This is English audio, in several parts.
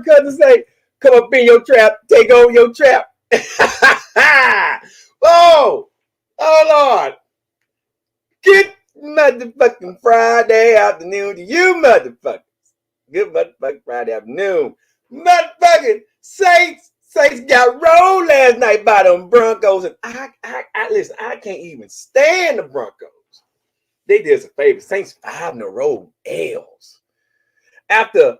cousin say, come up in your trap, take over your trap. Oh, oh Lord. Good motherfucking Friday afternoon to you motherfuckers. Good motherfucking Friday afternoon. Motherfucking Saints got rolled last night by them Broncos. And listen, I can't even stand the Broncos. They did us a favor. Saints 5 in a row L's. After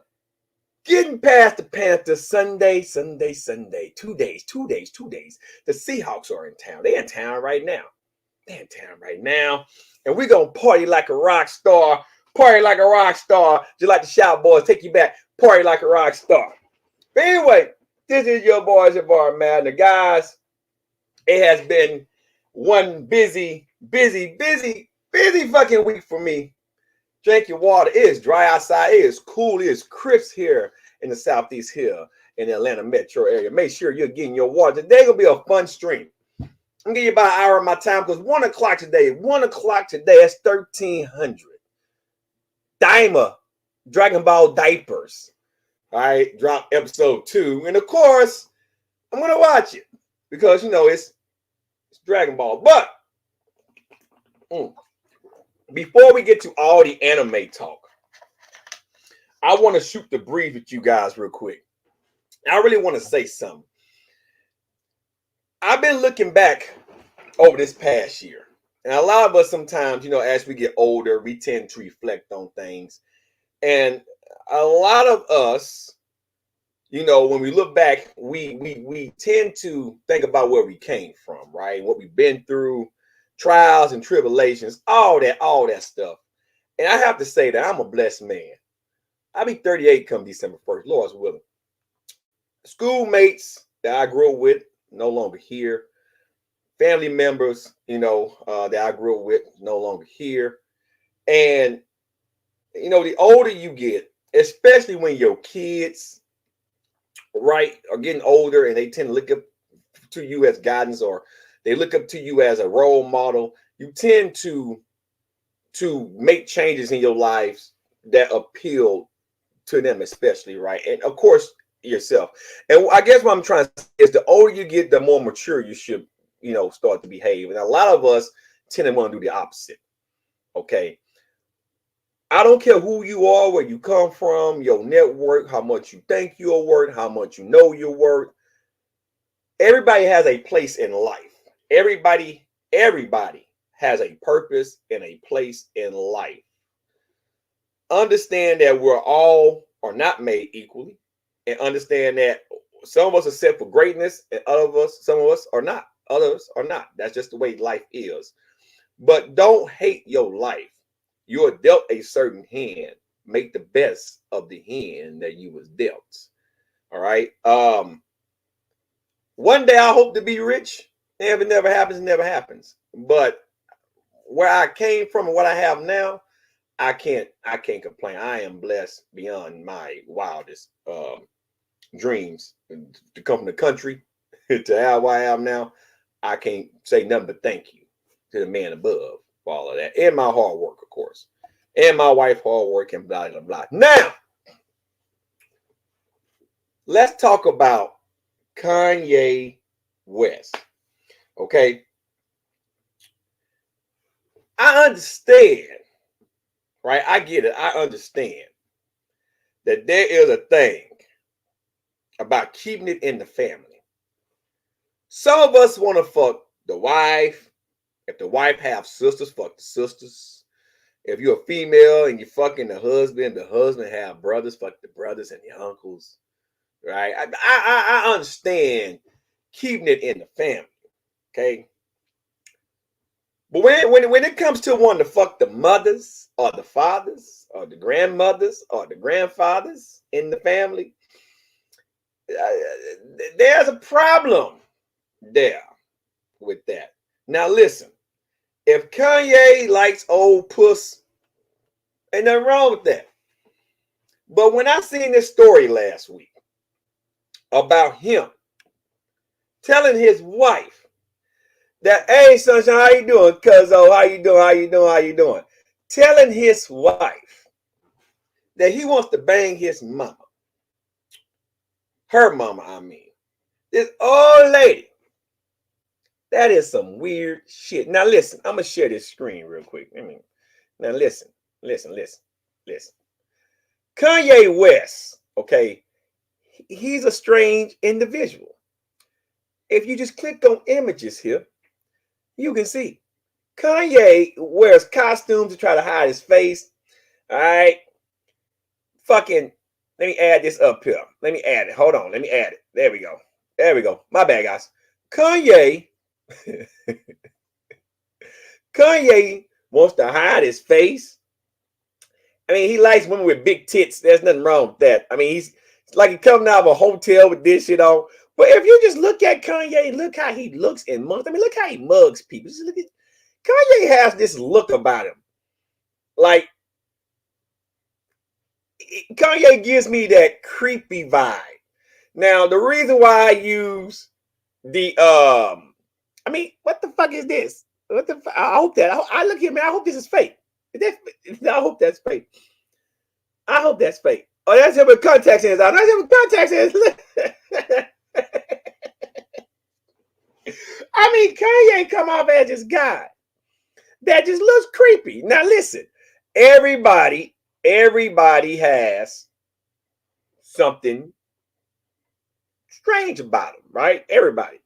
getting past the Panthers Sunday. 2 days. The Seahawks are in town. They're in town right now. And we're going to party like a rock star. Party like a rock star. Just like the Shout Boys. Take you back. Party like a rock star. But anyway, this is your boy, Savar, Matner. Guys, it has been one busy fucking week for me. Drink your water. It is dry outside. It is cool. It is crisp here in the southeast here in the Atlanta metro area. Make sure you're getting your water. Today going to be a fun stream. I'm going to give you about an hour of my time because 1 o'clock today, that's 1300. Daima, Dragon Ball Diapers. All right, drop episode 2. And of course, I'm going to watch it because, you know, it's Dragon Ball. But before we get to all the anime talk, I want to shoot the breeze with you guys real quick. I really want to say something. I've been looking back over this past year. And a lot of us sometimes, you know, as we get older, we tend to reflect on things. And a lot of us, you know, when we look back, we tend to think about where we came from, right? What we've been through, trials and tribulations, all that stuff. And I have to say that I'm a blessed man. I'll be 38 come December 1st, Lord's willing. Schoolmates that I grew up with, no longer here. Family members, you know, that I grew up with, no longer here. And, you know, the older you get, especially when your kids, right, are getting older and they tend to look up to you as guidance or they look up to you as a role model, you tend to make changes in your lives that appeal to them especially, right? And of course, yourself. And I guess what I'm trying to say is the older you get, the more mature you should, you know, start to behave. And a lot of us tend to want to do the opposite, okay? I don't care who you are, where you come from, your network, how much you think you're worth, how much you know you're worth. Everybody has a place in life. Everybody has a purpose and a place in life. Understand that we're all are not made equally, and understand that some of us are set for greatness and some of us are not. Others are not. That's just the way life is. But don't hate your life. You are dealt a certain hand. Make the best of the hand that you was dealt. All right. One day I hope to be rich. And if it never happens, it never happens. But where I came from and what I have now, I can't complain. I am blessed beyond my wildest dreams. To come from the country to have what I have now, I can't say nothing but thank you to the man above for all of that. And my hard work, of course. And my wife hard work and blah, blah, blah. Now, let's talk about Kanye West. Okay? I understand, right? I get it. I understand that there is a thing about keeping it in the family. Some of us want to fuck the wife. If the wife have sisters, fuck the sisters. If you're a female and you're fucking the husband have brothers, fuck the brothers and the uncles. Right? I understand keeping it in the family. Okay. But when it comes to wanting to fuck the mothers or the fathers or the grandmothers or the grandfathers in the family, there's a problem there with that. Now listen, if Kanye likes old puss, ain't nothing wrong with that. But when I seen this story last week about him telling his wife that, hey, sunshine, how you doing? Cuzzo, how you doing? Telling his wife that he wants to bang his mama. Her mama, I mean. This old lady. That is some weird shit. Now listen, I'm gonna share this screen real quick. Now listen. Kanye West, okay, he's a strange individual. If you just click on images here, you can see Kanye wears costumes to try to hide his face. All right, fucking. Let me add this up here. Let me add it. Hold on. Let me add it. There we go. My bad, guys. Kanye wants to hide his face. I mean, he likes women with big tits. There's nothing wrong with that. I mean, he's like he coming out of a hotel with this shit on. But if you just look at Kanye, look how he looks in months. I mean, look how he mugs people. Just look at Kanye has this look about him. Like Kanye gives me that creepy vibe. Now, the reason why I use the I mean, what the fuck is this? What the fuck? I hope that I look here, man. I hope this is fake. I hope that's fake. I hope that's fake. Oh, that's him with contact lenses on. That's him with contact lenses. I mean, Kanye come off as this guy that just looks creepy. Now, listen, everybody has something strange about him, right? Everybody.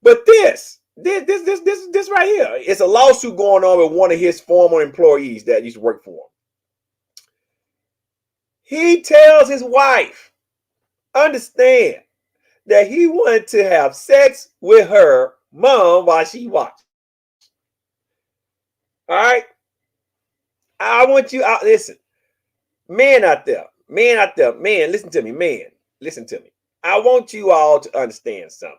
But this right here, it's a lawsuit going on with one of his former employees that used to work for him. He tells his wife, understand, that he wanted to have sex with her mom while she watched. All right? I want you out. Listen, men out there, listen to me. I want you all to understand something.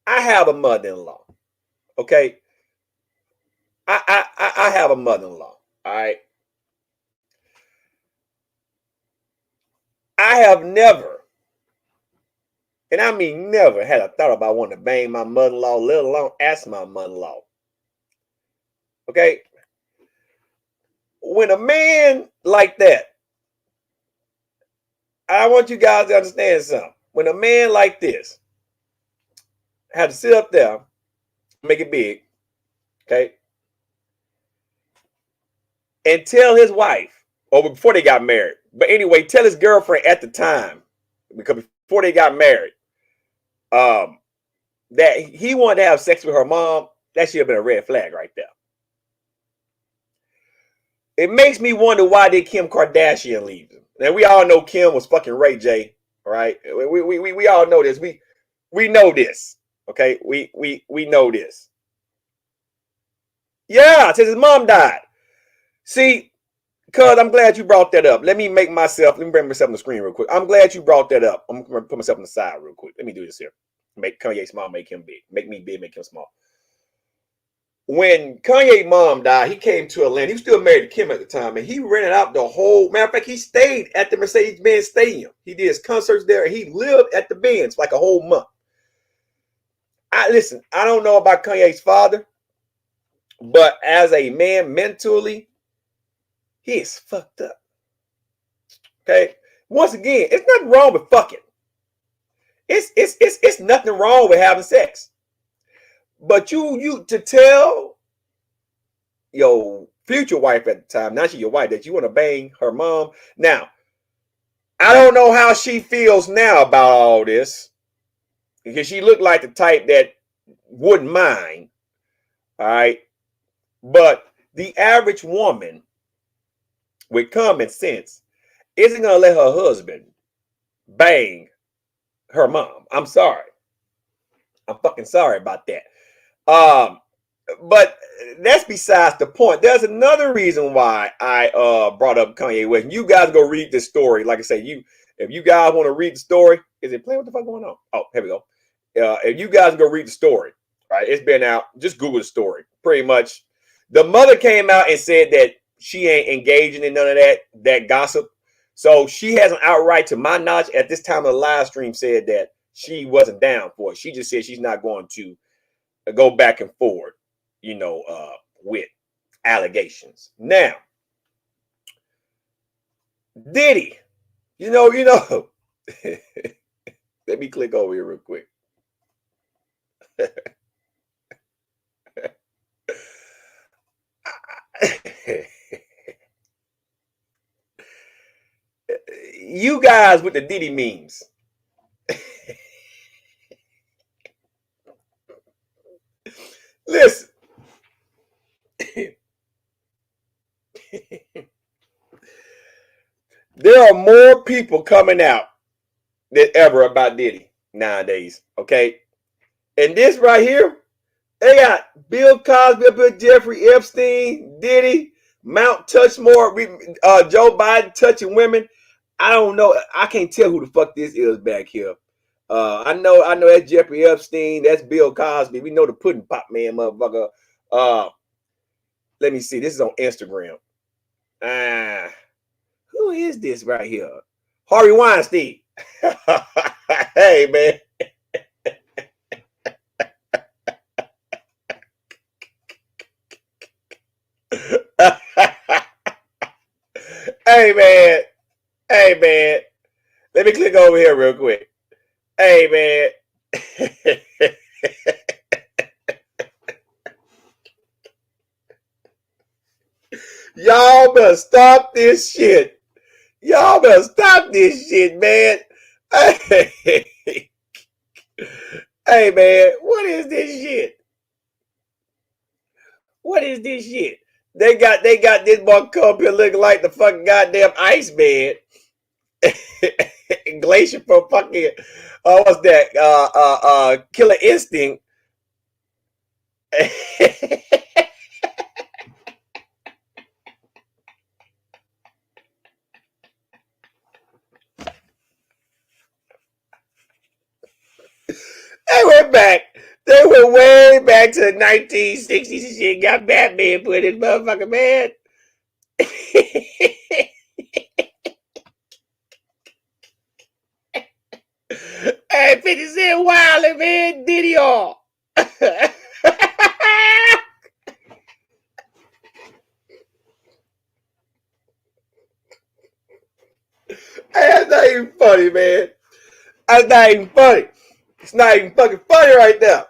I have a mother-in-law. Okay? I have a mother-in-law. All right? I have never, and I mean never, had a thought about wanting to bang my mother-in-law, let alone ask my mother-in-law. Okay? When a man like that, I want you guys to understand something. When a man like this had to sit up there, make it big, okay, and tell his wife, or before they got married, but anyway, tell his girlfriend at the time, because before they got married, that he wanted to have sex with her mom, that should have been a red flag right there. It makes me wonder why did Kim Kardashian leave him. Now we all know Kim was fucking Ray J, right? We all know this. We know this, okay? We know this. Yeah, since his mom died. See, cuz I'm glad you brought that up. Let me bring myself on the screen real quick. I'm glad you brought that up. I'm gonna put myself on the side real quick. Let me do this here. Make Kanye small, make him big. Make me big, make him small. When Kanye's mom died, he came to Atlanta. He was still married to Kim at the time, and he rented out the whole. Matter of fact, he stayed at the Mercedes-Benz Stadium. He did his concerts there, and he lived at the Benz for like a whole month. Listen, I don't know about Kanye's father, but as a man mentally, he is fucked up. Okay. Once again, it's nothing wrong with fucking. It's nothing wrong with having sex. But you to tell your future wife at the time, not your wife, that you want to bang her mom. Now, I don't know how she feels now about all this, because she looked like the type that wouldn't mind. All right. But the average woman with common sense isn't going to let her husband bang her mom. I'm sorry. I'm fucking sorry about that. But that's besides the point. There's another reason why I brought up Kanye West. You guys go read this story. Like I say, if you guys want to read the story, is it playing? What the fuck going on? Oh, here we go. If you guys go read the story, right? It's been out. Just Google the story. Pretty much, the mother came out and said that she ain't engaging in none of that gossip. So she hasn't outright, to my knowledge, at this time of the live stream, said that she wasn't down for it. She just said she's not going to go back and forward, with allegations. Now, Diddy, Let me click over here real quick. You guys with the Diddy memes. Listen. There are more people coming out than ever about Diddy nowadays. Okay. And this right here, they got Bill Cosby up here, Jeffrey Epstein, Diddy, Mount Touchmore, Joe Biden touching women. I don't know. I can't tell who the fuck this is back here. I know that's Jeffrey Epstein. That's Bill Cosby. We know the pudding pop man, motherfucker. Let me see. This is on Instagram. Who is this right here? Harvey Weinstein. Hey, man. Hey, man. Hey, man. Let me click over here real quick. Hey, man. Y'all better stop this shit. Y'all better stop this shit, man. Hey, hey, man. What is this shit? What is this shit? They got this boy come up here looking like the fucking goddamn Iceman. Glacier from fucking what's that? Killer Instinct. They went back. They went way back to the 1960s and shit. Got Batman put in motherfucker, man. Hey, 50 Cent wildin', man. Diddy all. Hey, that's not even funny, man. That's not even funny. It's not even fucking funny right now.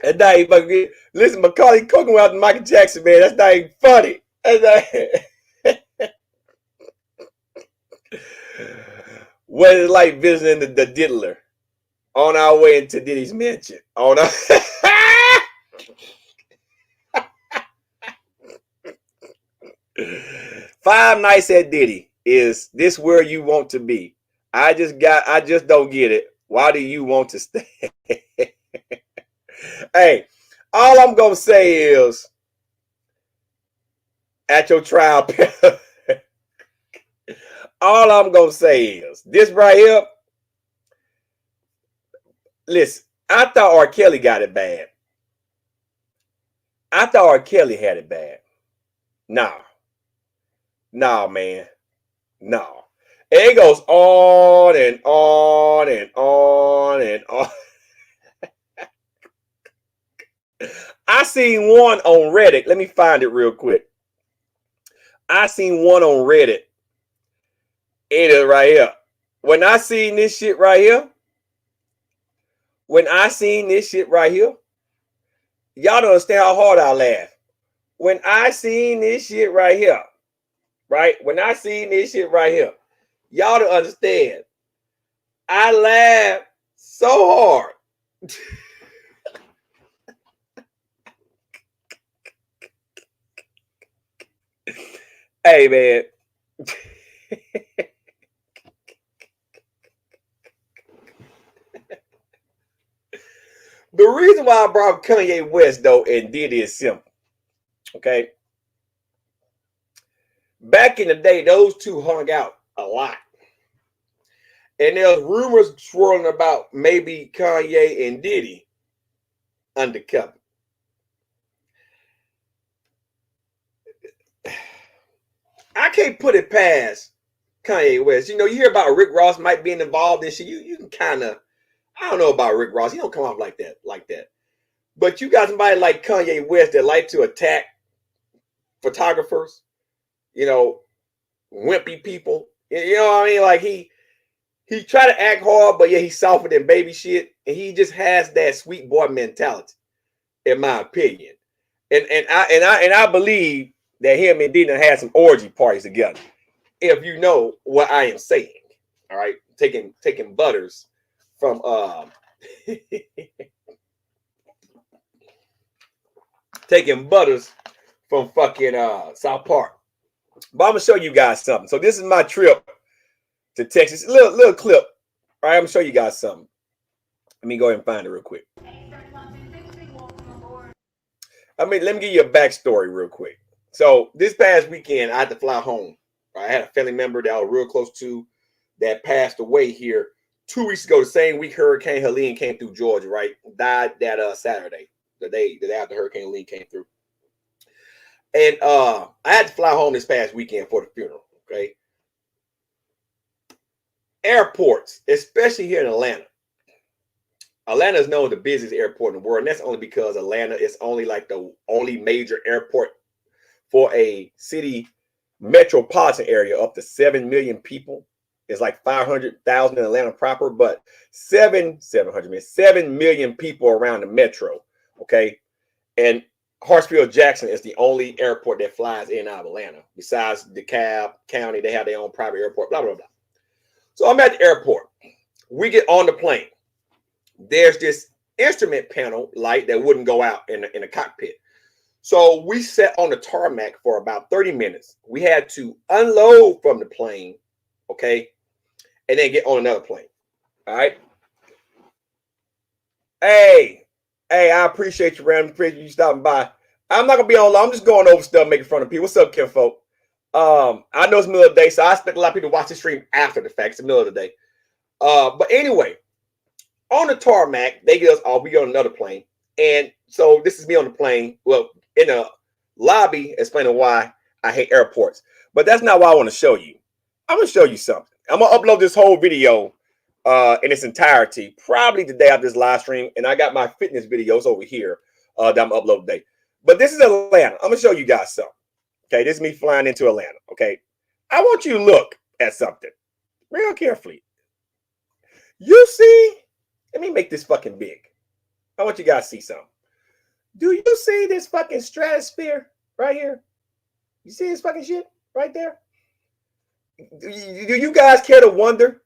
That's not even fucking. Listen, Macaulay Culkin went out to Michael Jackson, man. That's not even funny. That's not... What is it like visiting the Diddler on our way into Diddy's mansion? On our... Five Nights at Diddy. Is this where you want to be? I just don't get it. Why do you want to stay? Hey, all I'm gonna say is at your trial, all I'm gonna say is this right here. Listen, I thought R. Kelly got it bad. I thought R. Kelly had it bad. Nah, man. No. It goes on and on and on and on. I seen one on Reddit. Let me find it real quick. I seen one on Reddit. It is right here. When I seen this shit right here, y'all don't understand how hard I laugh. When I seen this shit right here, y'all don't understand. I laughed so hard. Hey, man. The reason why I brought Kanye West, though, and Diddy is simple. Okay? Back in the day, those two hung out a lot. And there's rumors swirling about maybe Kanye and Diddy undercover. I can't put it past Kanye West. You know, you hear about Rick Ross might be involved in shit. You can kind of, I don't know about Rick Ross. He don't come off like that. But you got somebody like Kanye West that like to attack photographers, you know, wimpy people. You know what I mean? Like He try to act hard, but yeah, he's softer than baby shit, and he just has that sweet boy mentality, in my opinion. And I believe that him and Diddy had some orgy parties together. If you know what I am saying, all right, taking butters from taking butters from fucking South Park. But I'm gonna show you guys something. So this is my trip to Texas. A little clip. All right, I'm gonna show you guys something. Let me go ahead and find it real quick. Let me give you a backstory real quick. So this past weekend, I had to fly home. I had a family member that I was real close to that passed away here 2 weeks ago. The same week Hurricane Helene came through Georgia, right? Died that Saturday, the day after Hurricane Helene came through. And I had to fly home this past weekend for the funeral. Okay. Airports, especially here in Atlanta. Atlanta is known as the busiest airport in the world, and that's only because Atlanta is only like the only major airport for a city metropolitan area up to 7 million people. It's like 500,000 in Atlanta proper, but 7 million people around the metro. Okay. And Hartsfield-Jackson is the only airport that flies in and out of Atlanta. Besides DeKalb County, they have their own private airport, blah, blah, blah. So I'm at the airport. We get on the plane. There's this instrument panel light that wouldn't go out in the cockpit. So we sat on the tarmac for about 30 minutes. We had to unload from the plane, okay, and then get on another plane. All right. Hey, I appreciate you, Random. Appreciate you stopping by. I'm not gonna be on long. I'm just going over stuff, making fun of people. What's up, Kim folk? I know it's the middle of the day, so I expect a lot of people to watch the stream after the fact. It's the middle of the day. But anyway, on the tarmac, they get us all. We go on another plane, and so this is me on the plane. Well, in a lobby, explaining why I hate airports. But that's not what I want to show you. I'm gonna show you something. I'm gonna upload this whole video in its entirety, probably the day after this live stream. And I got my fitness videos over here that I'm uploading today. But this is Atlanta. I'm gonna show you guys something. Okay, this is me flying into Atlanta. Okay, I want you to look at something real carefully. You see? Let me make this fucking big. I want you guys to see something. Do you see this fucking stratosphere right here? You see this fucking shit right there? Do you guys care to wonder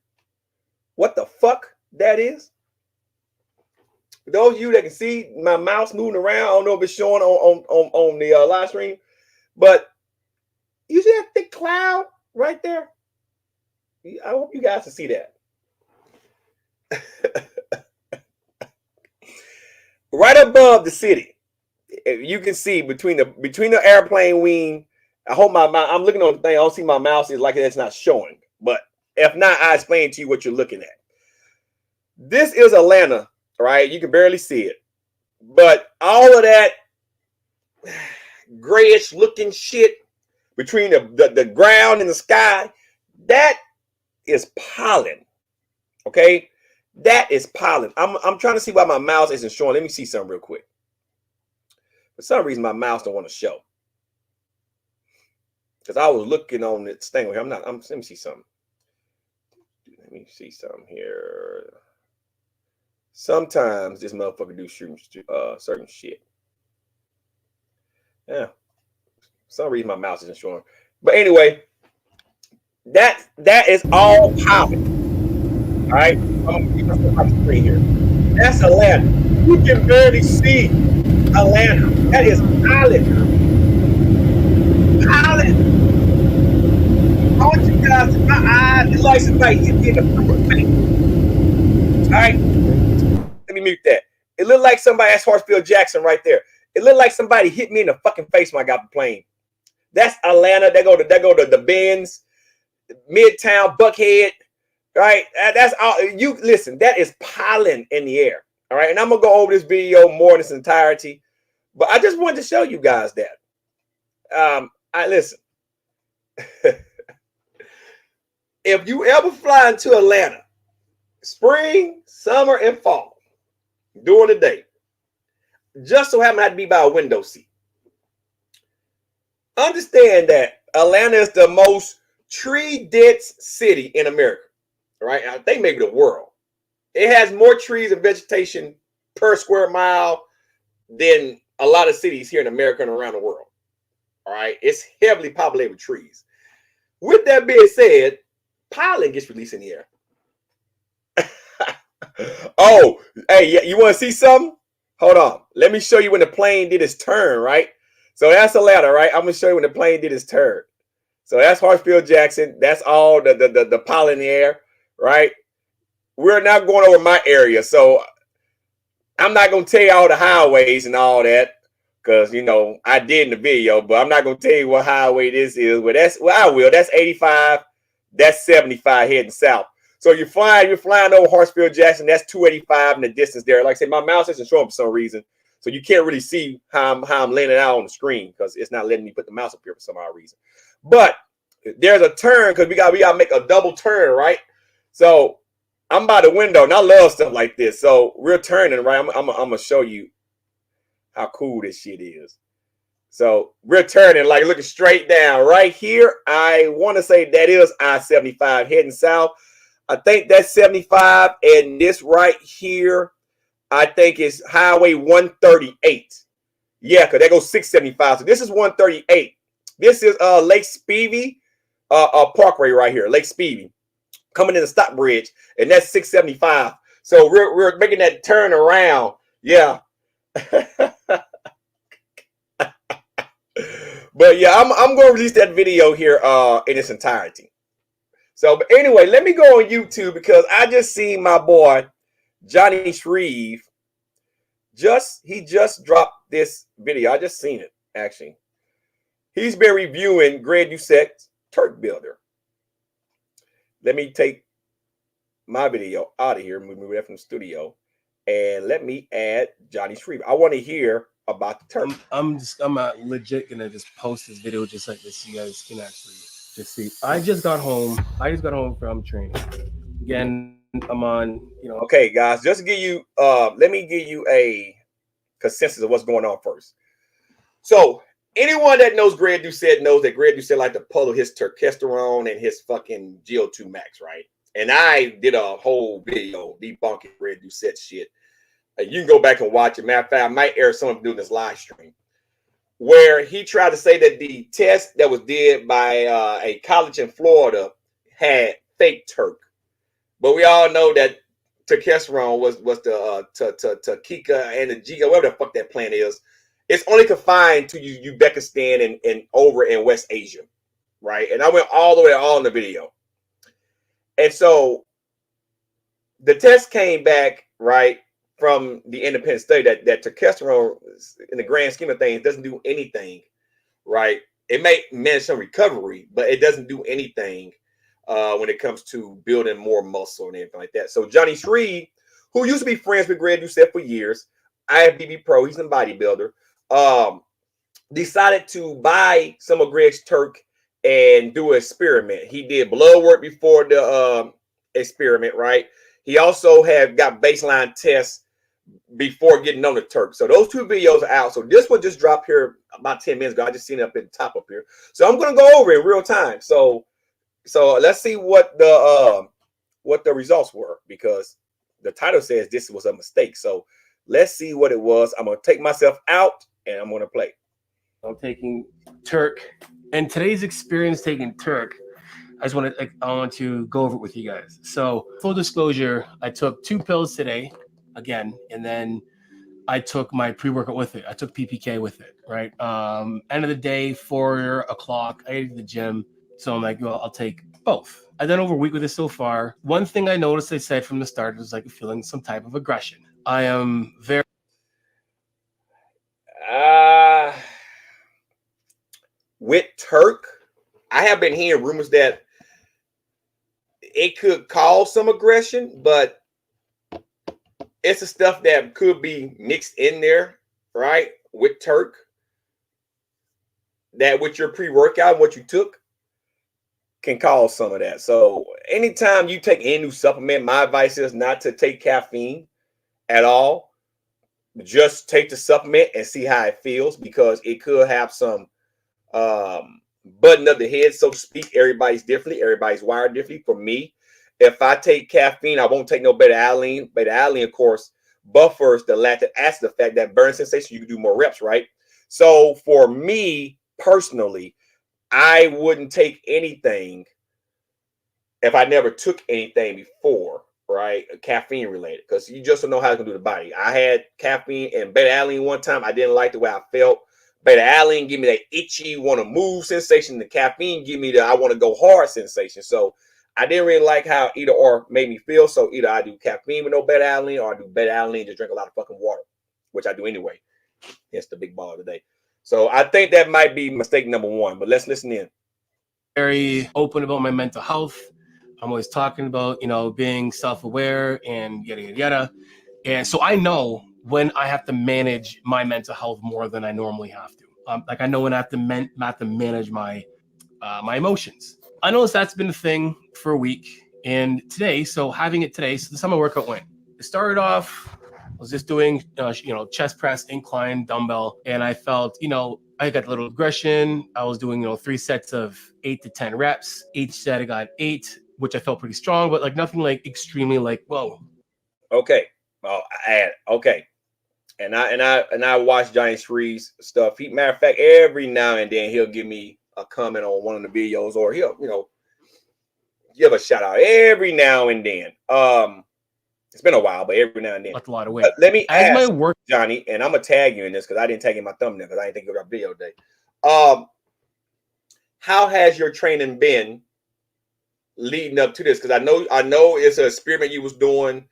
what the fuck that is? For those of you that can see my mouse moving around, I don't know if it's showing on the live stream, but you see that thick cloud right there? I hope you guys can see that. Right above the city, you can see between the airplane wing. I hope I'm looking on the thing. I don't see my mouse. It's like it's not showing. But if not, I explain to you what you're looking at. This is Atlanta, right? You can barely see it. But all of that grayish looking shit between the ground and the sky, that is pollen. Okay? That is pollen. I'm trying to see why my mouse isn't showing. Let me see something real quick. For some reason, my mouse don't want to show. Because I was looking on this thing. Let me see something. Let me see something here. Sometimes this motherfucker do certain shit. Yeah. For some reason, my mouse isn't showing. But anyway, that is all pollen. All right, I'm gonna keep myself on the screen here. That's Atlanta. You can barely see Atlanta. That is pollen. Pollen. I want you guys to my eyes. It's like somebody hit me in the fucking face. All right, let me mute that. It looked like somebody. That's Hartsfield-Jackson right there. It looked like somebody hit me in the fucking face when I got the plane. That's Atlanta. They go to the Benz, Midtown, Buckhead. Right, that's all. You listen. That is pollen in the air. All right, and I'm gonna go over this video more in its entirety, but I just wanted to show you guys that. I listen. If you ever fly into Atlanta, spring, summer, and fall, during the day, just so happen to be by a window seat. Understand that Atlanta is the most tree-dense city in America. right? I think maybe the world. It has more trees and vegetation per square mile than a lot of cities here in America and around the world. All right, it's heavily populated with trees. With that being said, pollen gets released in the air. Oh, hey, you want to see something? Hold on. Let me show you when the plane did its turn, right? So that's a ladder, right? I'm going to show you when the plane did its turn. So that's Hartsfield Jackson. That's all the pollen in the air, right? We're not going over my area. So I'm not going to tell you all the highways and all that because, you know, I did in the video, but I'm not going to tell you what highway this is. But I will. That's 85. That's 75 heading south. So you're flying over Hartsfield Jackson. That's 285 in the distance there. Like I said, my mouse isn't showing for some reason. So you can't really see how I'm laying it out on the screen because it's not letting me put the mouse up here for some odd reason. But there's a turn because we got to make a double turn, right? So I'm by the window and I love stuff like this. So we're turning, right? I'm going to show you how cool this shit is. So we're turning, like looking straight down right here. I want to say that is I-75 heading south. I think that's 75, and this right here, I think is Highway 138. Yeah, because that goes 675. So this is 138. This is Lake Spivey Parkway right here, Lake Spivey, coming in the Stockbridge, and that's 675. So we're making that turn around. Yeah. But yeah, I'm going to release that video here in its entirety. So, but anyway, let me go on YouTube because I just seen my boy Johnny Shreve. He just dropped this video. I just seen it actually. He's been reviewing Greg Doucet's Turk Builder. Let me take my video out of here, move that from the studio, and let me add Johnny Shreve. I want to hear about the Turk. I'm legit gonna just post this video just like this. So you guys can actually just see. I just got home from training. Again, I'm on, you know. Okay, guys, just to give you let me give you a consensus of what's going on first. So anyone that knows Greg Doucet knows that Greg Doucet like to pull his testosterone and his fucking GO2 max, right? And I did a whole video debunking Greg Doucet shit. You can go back and watch it. Matter of fact, I might air some of them doing this live stream, where he tried to say that the test that was did by a college in Florida had fake Turk. But we all know that testosterone was the Kika and the Giga, whatever the fuck that plant is. It's only confined to Uzbekistan and over in West Asia, right? And I went all the way in the video. And so the test came back, right, from the independent study that testosterone, in the grand scheme of things, doesn't do anything, right? It may manage some recovery, but it doesn't do anything when it comes to building more muscle and anything like that. So Johnny Shreve, who used to be friends with Greg Doucet for years, IFBB Pro, he's a bodybuilder, decided to buy some of Greg's Turk and do an experiment. He did blood work before the experiment, right? He also got baseline tests before getting on the Turk. So those two videos are out. So this one just dropped here about 10 minutes ago. I just seen it up at the top up here. So I'm going to go over it in real time. So let's see what the results were, because the title says this was a mistake. So let's see what it was. I'm going to take myself out and I'm going to play. I'm taking Turk, and today's experience taking Turk, I want to go over it with you guys. So full disclosure, I took 2 pills today again, and then I took my pre-workout with it. I took PPK with it, right? End of the day, 4 o'clock, I ate at the gym. So I'm like, well, I'll take both. I've done over a week with this so far. One thing I noticed, they said from the start, was like feeling some type of aggression. I am very... with Turk, I have been hearing rumors that it could cause some aggression, but it's the stuff that could be mixed in there, right? With Turk, that with your pre-workout, what you took, can cause some of that. So anytime you take any new supplement, my advice is not to take caffeine at all. Just take the supplement and see how it feels, because it could have some button of the head, so to speak. Everybody's differently. Everybody's wired differently. For me, if I take caffeine, I won't take no beta alanine. Beta alanine, of course, buffers the lactic acid effect, that burn sensation. You can do more reps, right? So for me personally, I wouldn't take anything if I never took anything before, right? Caffeine related, because you just don't know how it's gonna do the body. I had caffeine and beta alanine one time. I didn't like the way I felt. Beta alanine give me that itchy, want to move sensation. The caffeine give me the I want to go hard sensation. So I didn't really like how either or made me feel. So either I do caffeine with no beta alanine, or I do beta alanine, just drink a lot of fucking water, which I do anyway. Hence the big ball today. So I think that might be mistake number one. But let's listen in. Very open about my mental health. I'm always talking about, being self-aware and yada, yada, yada. And so I know when I have to manage my mental health more than I normally have to. Like I know when I have to manage my my emotions. I noticed that's been a thing for a week. And today, so having it today, so this is how my workout went. It started off, I was just doing, chest press, incline, dumbbell. And I felt, I got a little aggression. I was doing, 3 sets of 8 to 10 reps. Each set I got 8, which I felt pretty strong, but like nothing like extremely like, whoa. Okay. Oh, okay. And I watch Johnny Shree's stuff. Matter of fact, every now and then he'll give me a comment on one of the videos, or he'll, give a shout out every now and then. It's been a while, but every now and then. That's a lot of weight. Let me As ask my work, Johnny, and I'm gonna tag you in this because I didn't tag in my thumbnail because I didn't think it was our video day. How has your training been leading up to this? Because I know it's an experiment you was doing.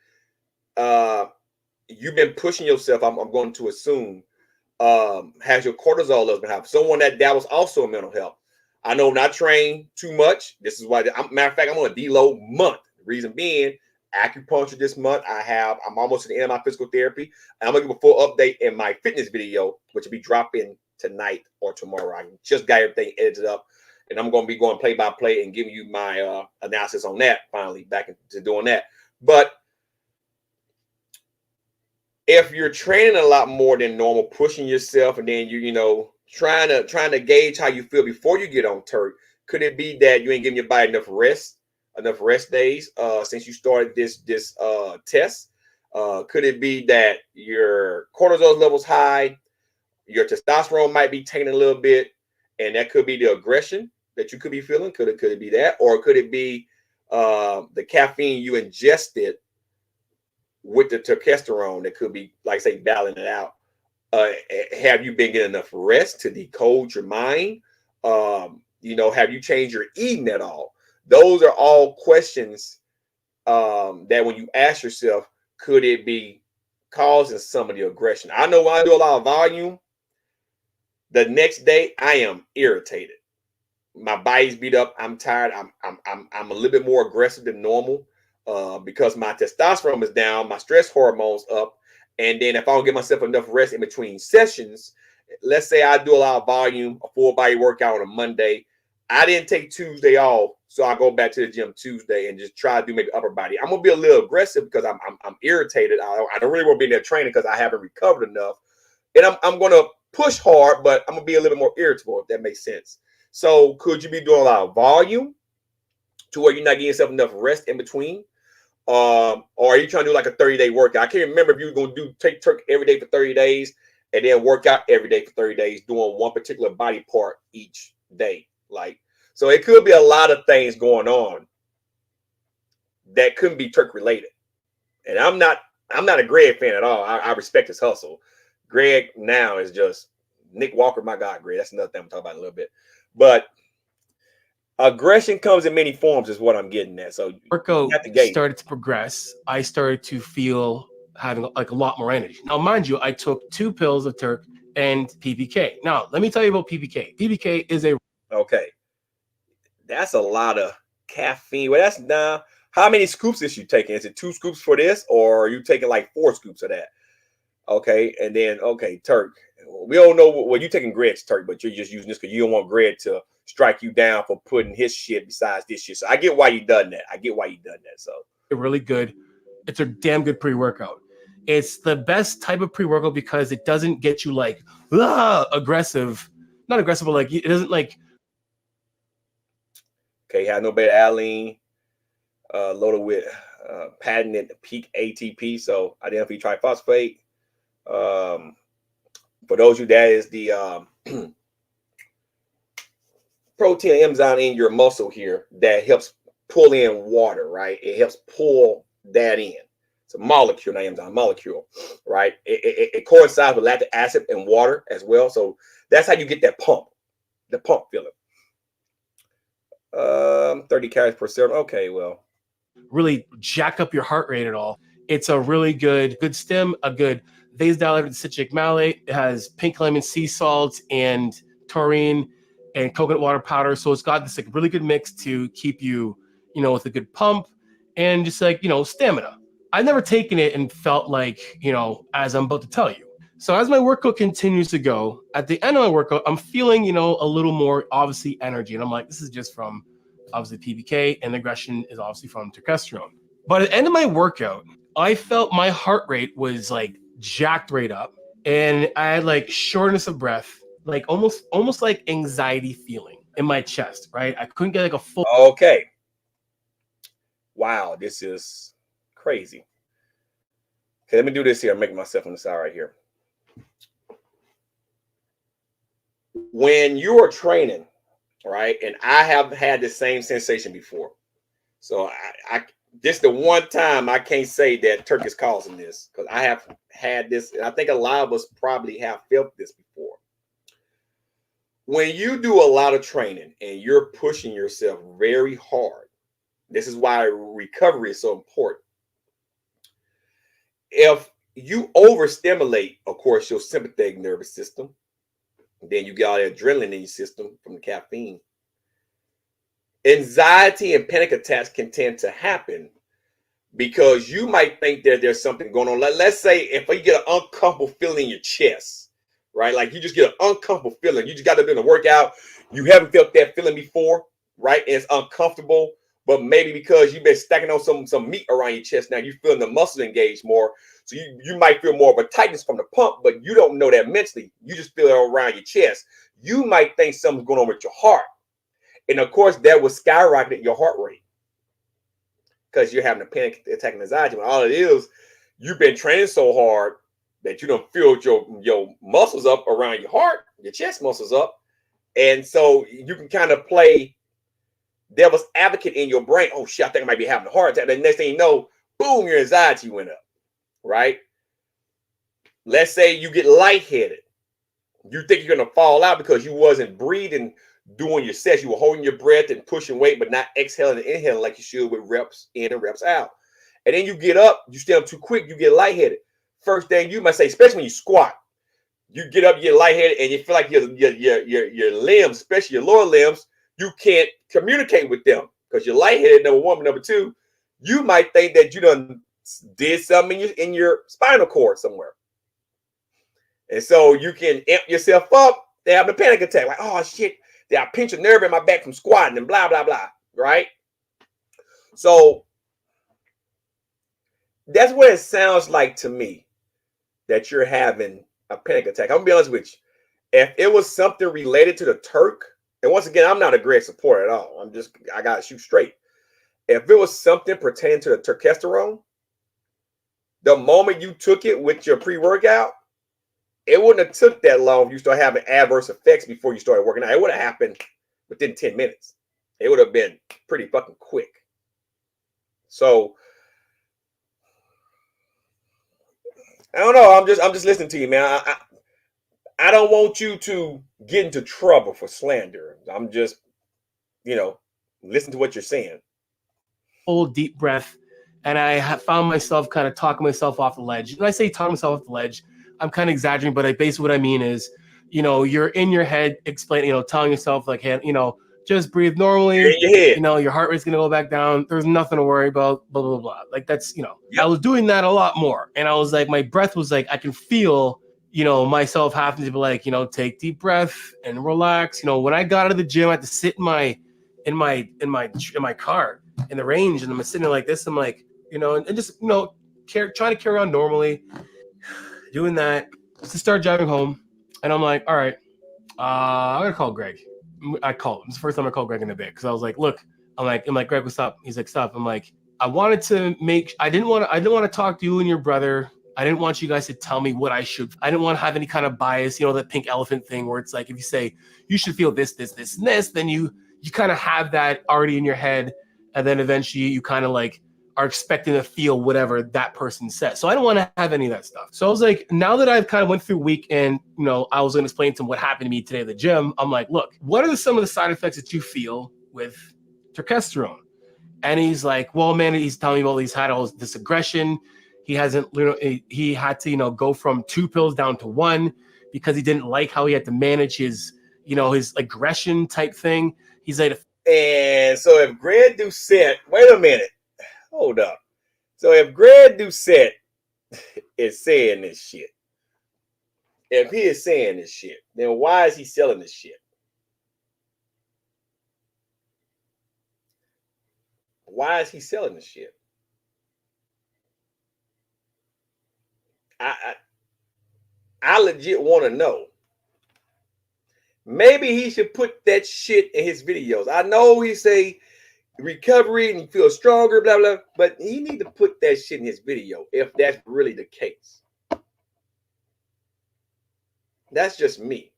You've been pushing yourself. I'm going to assume. Has your cortisol levels been high? Someone that was also in mental health. I know when I train too much. This is why. Matter of fact, I'm on a deload month. The reason being, acupuncture this month. I'm almost at the end of my physical therapy. I'm gonna give a full update in my fitness video, which will be dropping tonight or tomorrow. I just got everything edited up, and I'm gonna be going play by play and giving you my analysis on that. Finally, back into doing that. But if you're training a lot more than normal, pushing yourself, and then trying to gauge how you feel before you get on turf, could it be that you ain't giving your body enough rest days since you started this test? Could it be that your cortisol levels high, your testosterone might be taking a little bit, and that could be the aggression that you could be feeling? Could it be that, or could it be the caffeine you ingested with the testosterone that could be, like say, balancing it out? Have you been getting enough rest to decode your mind? Have you changed your eating at all? Those are all questions that when you ask yourself, could it be causing some of the aggression? I know when I do a lot of volume, the next day I am irritated. My body's beat up. I'm tired. I'm a little bit more aggressive than normal because my testosterone is down, my stress hormones up. And then if I don't get myself enough rest in between sessions, let's say I do a lot of volume, a full body workout on a Monday. I didn't take Tuesday off, so I go back to the gym Tuesday and just try to do maybe upper body. I'm gonna be a little aggressive because I'm irritated. I don't really want to be in there training because I haven't recovered enough, and I'm gonna push hard, but I'm gonna be a little bit more irritable, if that makes sense. So could you be doing a lot of volume to where you're not getting yourself enough rest in between? Or are you trying to do like a 30-day workout? I can't remember if you were going to take turkey every day for 30 days and then work out every day for 30 days, doing one particular body part each day. So it could be a lot of things going on that couldn't be Turk related. And I'm not a Greg fan at all. I respect his hustle. Greg now is just Nick Walker, my God, Greg. That's another thing I'm talking about in a little bit. But aggression comes in many forms is what I'm getting at. So workout started to progress. I started to feel having like a lot more energy. Now, mind you, I took 2 pills of Turk and PPK. Now, let me tell you about PPK. PPK is okay. That's a lot of caffeine. Well, that's now. How many scoops is you taking? Is it 2 scoops for this, or are you taking like 4 scoops of that? Okay, and then Turk. We don't know what you're taking Greg's Turk, but you're just using this because you don't want Greg to strike you down for putting his shit besides this shit. So I get why you done that. So really good. It's a damn good pre-workout. It's the best type of pre-workout because it doesn't get you like aggressive. Not aggressive, but like it doesn't like. Okay, have no beta alanine. loaded with patented peak ATP, so identify triphosphate. For those of you, that is the protein enzyme in your muscle here that helps pull in water, right? It helps pull that in. It's a molecule, not enzyme, molecule, right? It coincides with lactic acid and water as well. So that's how you get that pump, the pump feeling. 30 calories per serving. Okay, well. Really jack up your heart rate at all. It's a really good stem, a good vasodilated citric malate. It has pink lemon sea salt and taurine and coconut water powder. So it's got this like really good mix to keep you, with a good pump and just like, stamina. I've never taken it and felt like, as I'm about to tell you. So as my workout continues to go, at the end of my workout, I'm feeling, a little more obviously energy. And I'm like, this is just from obviously PBK, and the aggression is obviously from testosterone. But at the end of my workout, I felt my heart rate was like jacked right up, and I had like shortness of breath, like almost like anxiety feeling in my chest, right? I couldn't get like a full. Okay. Wow, this is crazy. Okay, let me do this here. I'm making myself on the side right here. When you are training, right, and I have had the same sensation before. So I this is the one time I can't say that Turk is causing this, because I have had this, and I think a lot of us probably have felt this before. When you do a lot of training and you're pushing yourself very hard, this is why recovery is so important. If you overstimulate, of course, your sympathetic nervous system, then you got adrenaline in your system from the caffeine. Anxiety and panic attacks can tend to happen because you might think that there's something going on. Let's say if you get an uncomfortable feeling in your chest, right? Like you just get an uncomfortable feeling. You just got to do the workout. You haven't felt that feeling before, right? And it's uncomfortable, but maybe because you've been stacking on some meat around your chest, now you're feeling the muscles engaged more. So you might feel more of a tightness from the pump, but you don't know that mentally. You just feel it around your chest. You might think something's going on with your heart. And of course, that will skyrocket your heart rate because you're having a panic attack and anxiety. When all it is, you've been training so hard that you don't feel your muscles up around your heart, your chest muscles up. And so you can kind of play devil's advocate in your brain. Oh, shit, I think I might be having a heart attack. The next thing you know, boom, your anxiety went up, right? Let's say you get lightheaded. You think you're going to fall out because you wasn't breathing doing your sets. You were holding your breath and pushing weight, but not exhaling and inhaling like you should with reps in and reps out. And then you get up, you stand up too quick, you get lightheaded. First thing you might say, especially when you squat, you get up, you get lightheaded, and you feel like your limbs, especially your lower limbs, you can't communicate with them because you're lightheaded, number one. But number two, you might think that you done did something in your spinal cord somewhere. And so you can amp yourself up, they have a panic attack. Like, oh, shit, I pinch a nerve in my back from squatting and blah, blah, blah, right? So that's what it sounds like to me that you're having a panic attack. I'm going to be honest with you. If it was something related to the Turk, and once again, I'm not a great supporter at all. I got to shoot straight. If it was something pertaining to the testosterone, the moment you took it with your pre-workout, it wouldn't have took that long if you start having adverse effects before you started working out. It would have happened within 10 minutes. It would have been pretty fucking quick. So I don't know. I'm just listening to you, man. I don't want you to get into trouble for slander. I'm just, listen to what you're saying. Full deep breath, and I found myself kind of talking myself off the ledge. And I say talking myself off the ledge, I'm kind of exaggerating, but basically what I mean is, you're in your head explaining, telling yourself like, hey, just breathe normally. In your head. Your heart rate's gonna go back down. There's nothing to worry about. Blah blah blah. Like that's, Yep. I was doing that a lot more, and I was like, my breath was like, I can feel, myself having to be like, take deep breath and relax. When I got out of the gym, I had to sit in my car in the range, and I'm sitting there like this. I'm like, and just trying to carry on normally. Doing that to start driving home, and I'm like, all right, I'm gonna call Greg. I called him. It's the first time I called Greg in a bit because I was like, look, I'm like, Greg, what's up? He's like, stop. I'm like, I wanted to make. I didn't want to talk to you and your brother. I didn't want you guys to tell me what I should. I didn't want to have any kind of bias. You know, the pink elephant thing where it's like if you say you should feel this, this, this, and this, then you kind of have that already in your head, and then eventually you kind of like are expecting to feel whatever that person says. So I don't want to have any of that stuff. So I was like, now that I've kind of went through week and, you know, I was going to explain to him what happened to me today at the gym. I'm like, look, what are some of the side effects that you feel with testosterone? And he's like, well, man, he's telling me, well, he's had all this aggression. He hasn't, you know, he had to, you know, go from 2 pills down to 1 because he didn't like how he had to manage his, you know, his aggression type thing. He's like, and so if Greg Doucette, wait a minute. Hold up. So if Greg Doucette is saying this shit, if he is saying this shit, then why is he selling this shit? Why is he selling this shit? I legit want to know. Maybe he should put that shit in his videos. I know he say recovery and you feel stronger, blah blah, but he need to put that shit in his video if that's really the case. That's just me.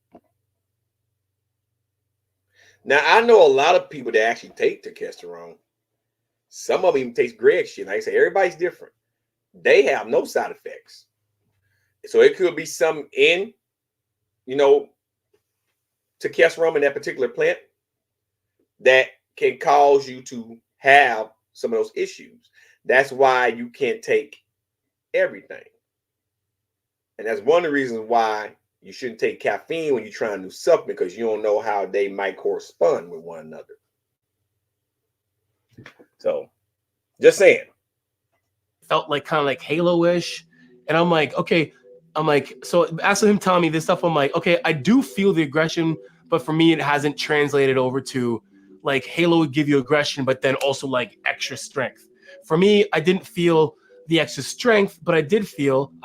Now I know a lot of people that actually take testosterone. Some of them even take Greg shit. Like I say, everybody's different. They have no side effects. So it could be some in, you know, testosterone in that particular plant that can cause you to have some of those issues. That's why you can't take everything. And that's one of the reasons why you shouldn't take caffeine when you're trying to do supplement, because you don't know how they might correspond with one another. So just saying. Felt like kind of like Halo-ish. And I'm like, okay. I'm like, so after him telling me this stuff, I'm like, okay, I do feel the aggression, but for me, it hasn't translated over to like Halo would give you aggression, but then also like extra strength. For me, I didn't feel the extra strength, but I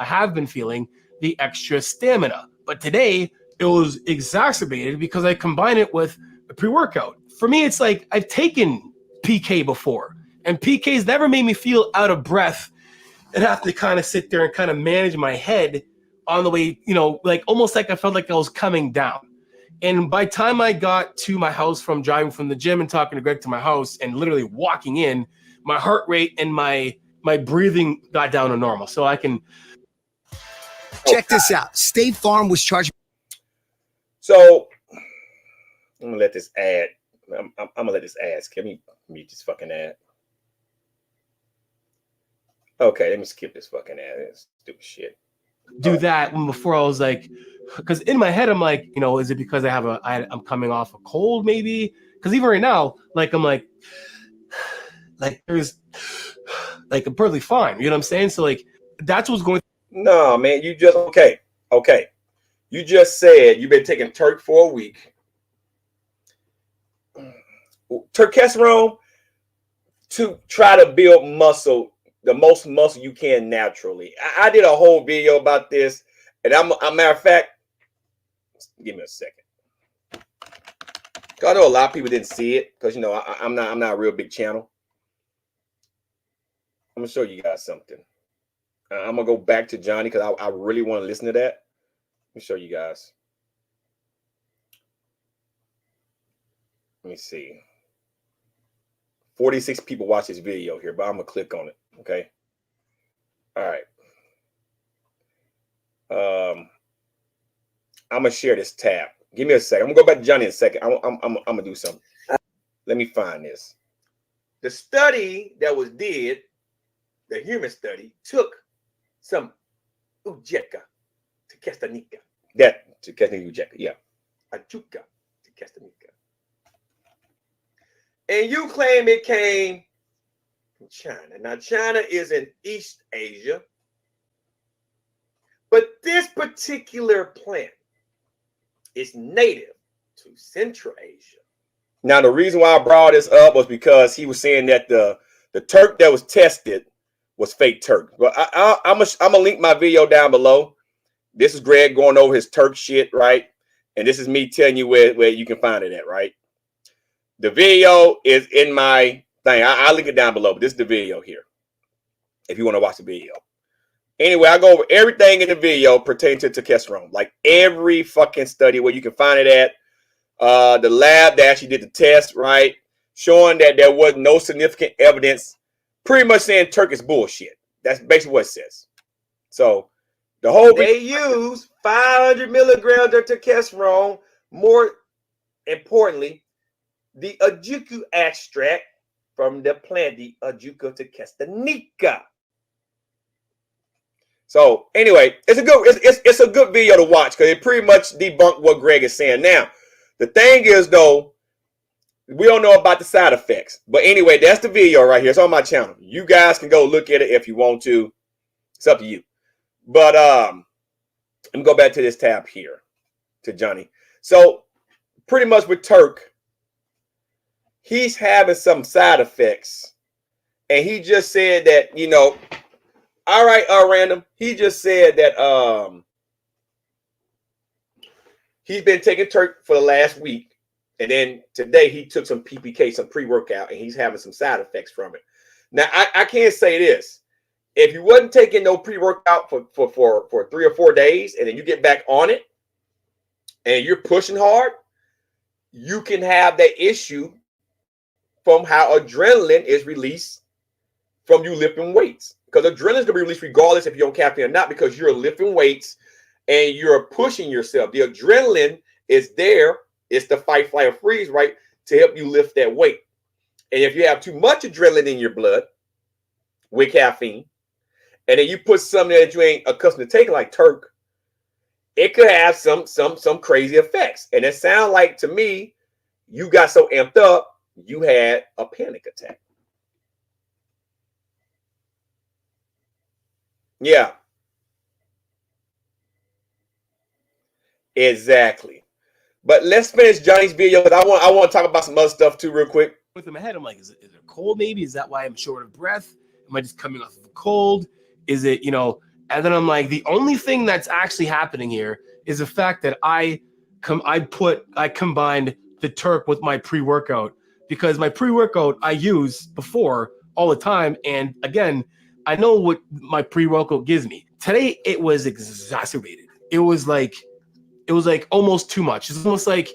have been feeling the extra stamina. But today it was exacerbated because I combined it with a pre-workout. For me, it's like I've taken PK before, and PK's never made me feel out of breath and have to kind of sit there and kind of manage my head on the way, you know, like almost like I felt like I was coming down. And by the time I got to my house from driving from the gym and talking to Greg to my house and literally walking in, my heart rate and my breathing got down to normal. So I can. Check this out. State Farm was charging. So I'm gonna let this ad. I'm gonna let this ad. Can we mute this fucking ad? Okay, let me skip this fucking ad. It's stupid shit. Do that when before I was like, because in my head I'm like, you know, is it because I'm coming off a cold maybe? Because even right now, like I'm like there's like I'm perfectly fine. You know what I'm saying? So like that's what's going. No, man, you just okay. You just said you've been taking Turk for a week. Testosterone to try to build muscle. The most muscle you can naturally. I did a whole video about this, and I'm a matter of fact, give me a second. I know a lot of people didn't see it because you know I'm not a real big channel. I'm gonna show you guys something. I'm gonna go back to Johnny because I really want to listen to that. Let me show you guys. Let me see. 46 people watch this video here, but I'm gonna click on it. Okay. All right. I'm gonna share this tab. Give me a second. I'm gonna go back to Johnny in a second. I'm gonna do something. Let me find this. The study that was did, the human study, took some Ujeka to Castanica. That to Castanica Ujeka, yeah. Achuca to Castanica. And you claim it came from China. Now, China is in East Asia. But this particular plant is native to Central Asia. Now, the reason why I brought this up was because he was saying that the Turk that was tested was fake Turk. But I'm gonna link my video down below. This is Greg going over his Turk shit, right? And this is me telling you where you can find it at, right? The video is in my thing. I'll link it down below, but this is the video here if you want to watch the video. Anyway, I go over everything in the video pertaining to testosterone, like every fucking study where you can find it at. The lab that actually did the test, right? Showing that there was no significant evidence, pretty much saying Turk is bullshit. That's basically what it says. So the whole they use 500 milligrams of testosterone. More importantly, the ajuku extract from the plant, the Ajuca tequestanica. So anyway, it's a good video to watch because it pretty much debunked what Greg is saying. Now, the thing is though, we don't know about the side effects. But anyway, that's the video right here. It's on my channel. You guys can go look at it if you want to. It's up to you. But let me go back to this tab here to Johnny. So pretty much with Turk, he's having some side effects. And he just said that, you know, all right, random. He just said that he's been taking Turk for the last week. And then today he took some PPK, some pre-workout, and he's having some side effects from it. Now, I can't say this. If you wasn't taking no pre-workout for 3 or 4 days, and then you get back on it, and you're pushing hard, you can have that issue from how adrenaline is released from you lifting weights. Because adrenaline is going to be released regardless if you're on caffeine or not, because you're lifting weights and you're pushing yourself. The adrenaline is there. It's the fight, flight, or freeze, right, to help you lift that weight. And if you have too much adrenaline in your blood with caffeine, and then you put something that you ain't accustomed to taking, like Turk, it could have some crazy effects. And it sounds like to me, you got so amped up, you had a panic attack. Yeah. Exactly. But let's finish Johnny's video because I want to talk about some other stuff too real quick. With my head, I'm like, is it cold maybe? Is that why I'm short of breath? Am I just coming off of a cold? Is it, you know? And then I'm like, the only thing that's actually happening here is the fact that I combined the Turk with my pre-workout, because my pre-workout I use before all the time. And again, I know what my pre-workout gives me. Today, it was exacerbated. It was like almost too much. It's almost like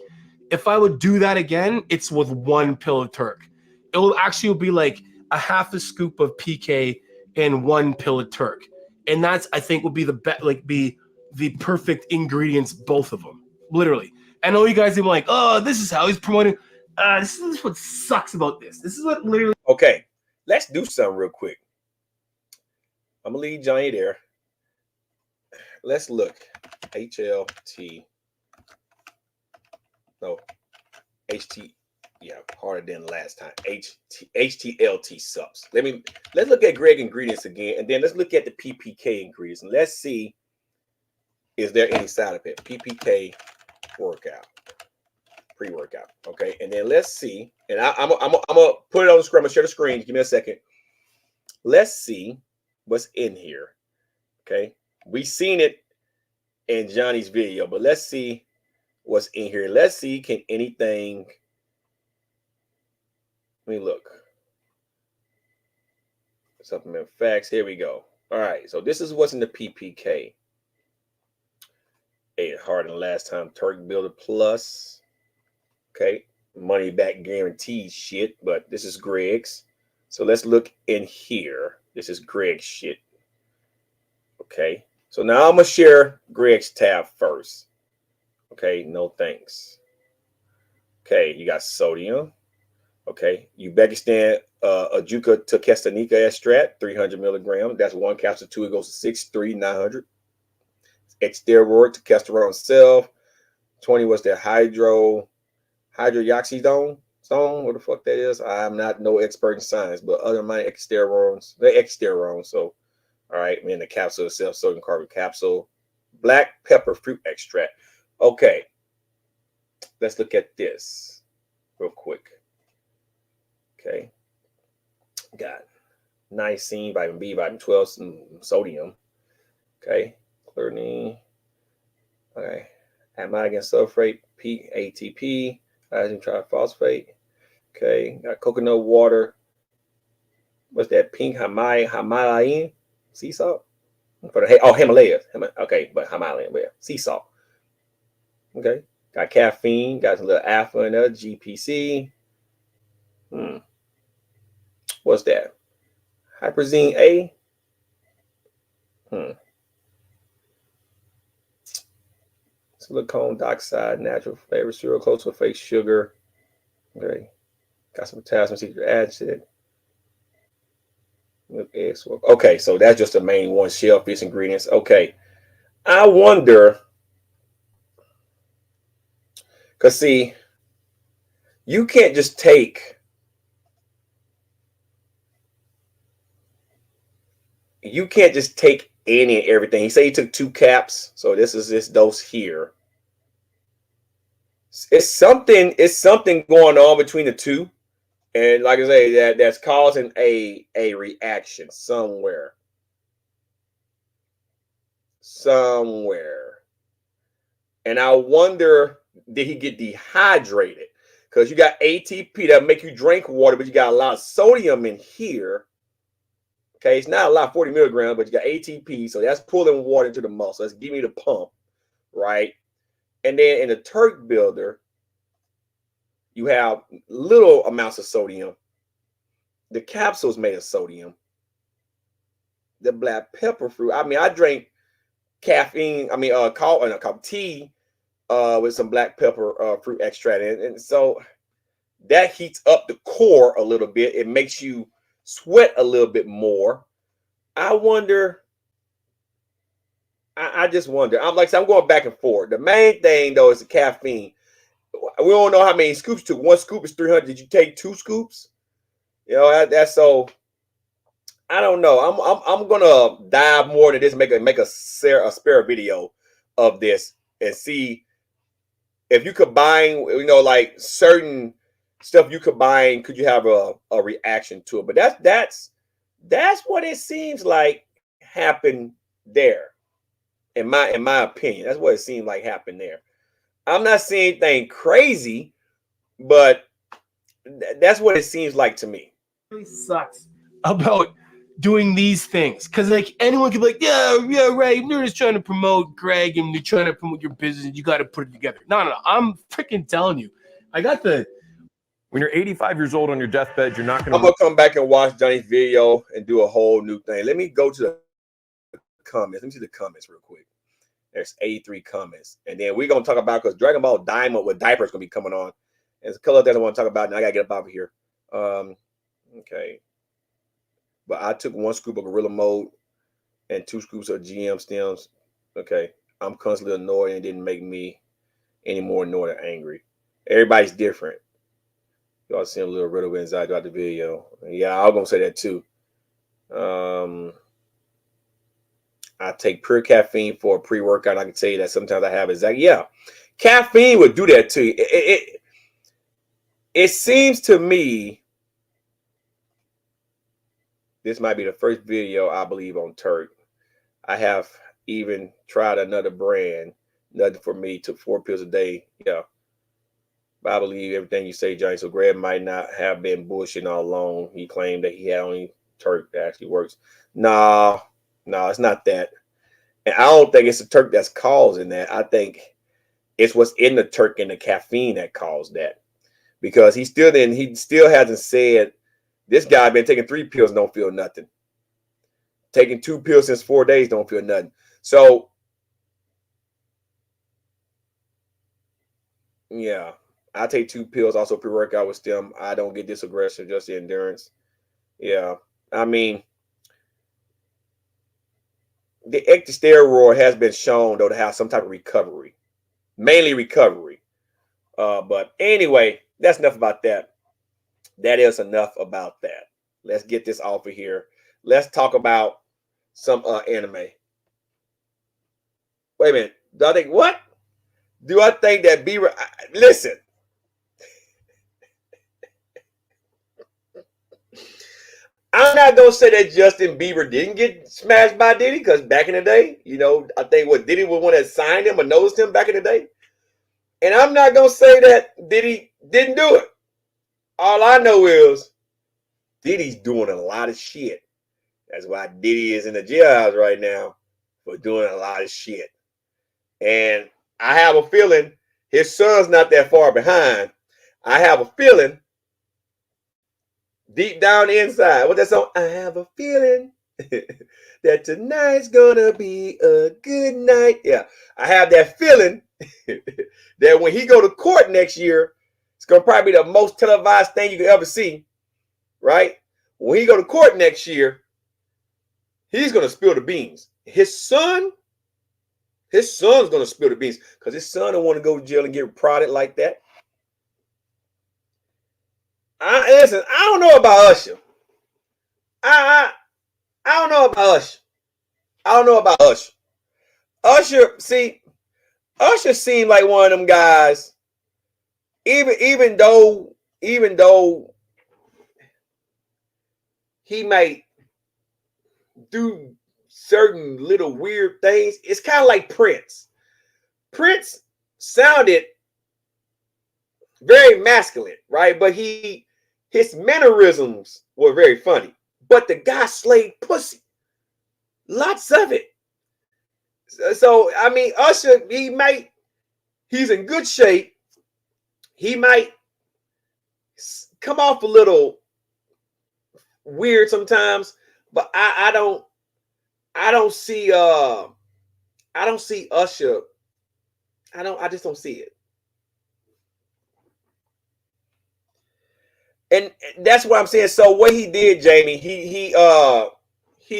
if I would do that again, it's with 1 pill of Turk. It will actually be like a half a scoop of PK and 1 pill of Turk. And that's, I think, will be be the perfect ingredients, both of them, literally. I know you guys are like, oh, this is how he's promoting. This is what sucks about this. This is what literally. Okay, let's do something real quick. I'm gonna leave Johnny there. Let's look. HLT. No. HT. Yeah, harder than last time. HTLT subs. Let's look at Greg ingredients again, and then let's look at the PPK ingredients, and let's see, is there any side effect? PPK workout, pre-workout. Okay, and then let's see, and I'm gonna put it on the screen. I'm gonna share the screen. Give me a second. Let's see what's in here. Okay, we seen it in Johnny's video, but let's see what's in here. Let's see, can anything. Let me look. Supplement facts. Here we go. All right. So this is what's in the PPK. 8 harder than last time. Turk Builder Plus. Okay. Money back guaranteed shit. But this is Greg's. So let's look in here. This is Greg's shit. Okay. So now I'm going to share Greg's tab first. Okay. No thanks. Okay. You got sodium. Okay, Uzbekistan Ajuca tequestanica extract, 300 milligrams. That's 1 capsule. 2, it goes to 6, 900. Steroid testosterone itself. 20 was that hydroxyzone. What the fuck that is? I'm not no expert in science, but other than my exterones, they're exterones. So, all right, man, the capsule itself, sodium carbonate capsule, black pepper fruit extract. Okay, let's look at this real quick. Okay, got niacin, vitamin B, vitamin 12, some sodium. Okay, chlorine. Okay, amide sulfate, ATP, hydrogen triphosphate. Okay, got coconut water, What's that? Pink Himalayan sea salt for the Himalayas. Okay, but Himalayan, but sea salt. Okay, got caffeine, got a little alpha in there, GPC. What's that? Hyperzine A. Silicone dioxide, natural flavor, cereal close to fake sugar. Okay, got some potassium citric acid. Okay, so that's just the main one, shellfish ingredients. Okay, I wonder, because see, you can't just take, any and everything. He said he took 2 caps, so this is this dose here. It's something going on between the two, and like I say, that's causing a reaction somewhere. And I wonder, did he get dehydrated? Because you got ATP that make you drink water, but you got a lot of sodium in here. Okay, it's not a lot, 40 milligrams, but you got ATP, so that's pulling water into the muscle. That's giving you the pump, right? And then in the Turk builder, you have little amounts of sodium. The capsule's made of sodium. The black pepper fruit. I mean, I drank caffeine. I mean, tea with some black pepper fruit extract, and so that heats up the core a little bit. It makes you sweat a little bit more. I wonder. I just wonder. I'm going back and forth. The main thing though is the caffeine. We don't know how many scoops you took. 1 scoop is 300. Did you take 2 scoops? You know, that's so. I don't know. I'm gonna dive more into this. Make a spare video of this and see if you combine. You know, like certain stuff you combine, could you have a reaction to it? But that's what it seems like happened there. In my opinion, that's what it seemed like happened there. I'm not saying anything crazy, but that's what it seems like to me. It really sucks about doing these things, because like anyone could be like, yeah, right, they're just trying to promote Greg and they're trying to promote your business and you got to put it together. No, I'm freaking telling you, I got the. When you're 85 years old on your deathbed, you're not going to. I'm gonna come back and watch Johnny's video and do a whole new thing. Let me go to the comments. Let me see the comments real quick. There's 83 comments, and then we're gonna talk about, because Dragon Ball Diamond with diapers gonna be coming on. There's a couple of things I want to talk about, and I gotta get up out of here. Okay, but I took 1 scoop of Gorilla Mode and 2 scoops of GM stems. Okay, I'm constantly annoyed, and it didn't make me any more annoyed or angry. Everybody's different. Y'all seeing a little riddle inside throughout the video. Yeah, I was gonna say that too. I take pure caffeine for a pre-workout. I can tell you that sometimes I have exactly. Yeah, caffeine would do that to you. It seems to me this might be the first video I believe on Turk. I have even tried another brand. Nothing for me. Took 4 pills a day. Yeah. But I believe everything you say, Johnny. So Greg might not have been bullshitting all along. He claimed that he had only Turk that actually works. No, it's not that. And I don't think it's the Turk that's causing that. I think it's what's in the Turk and the caffeine that caused that. Because he still hasn't said, this guy been taking 3 pills and don't feel nothing. Taking 2 pills since 4 days don't feel nothing. So yeah, I take 2 pills, also pre-workout with stem. I don't get this aggression, just the endurance. Yeah, I mean, the ectosteroid has been shown though to have some type of recovery, mainly recovery. But anyway, that's enough about that. That is enough about that. Let's get this off of here. Let's talk about some anime. Wait a minute. Do I think what? Do I think that Bieber? Listen. I'm not gonna say that Justin Bieber didn't get smashed by Diddy, because back in the day, you know, I think Diddy was one that signed him or noticed him back in the day. And I'm not gonna say that Diddy didn't do it. All I know is Diddy's doing a lot of shit. That's why Diddy is in the jailhouse right now for doing a lot of shit. And I have a feeling his son's not that far behind. I have a feeling deep down inside. What that song? I have a feeling that tonight's gonna be a good night. Yeah, I have that feeling that when he go to court next year, it's gonna probably be the most televised thing you could ever see, right? When he go to court next year, he's gonna spill the beans. His son's gonna spill the beans because his son don't want to go to jail and get prodded like that. Listen, I don't know about Usher. I don't know about Usher. I don't know about Usher. Usher seemed like one of them guys. Even though he might do certain little weird things, it's kind of like Prince. Prince sounded very masculine, right? But his mannerisms were very funny. But the guy slayed pussy. Lots of it. So, I mean, Usher, he's in good shape. He might come off a little weird sometimes, but I don't see Usher. I just don't see it. And that's what I'm saying. So what he did, Jamie, he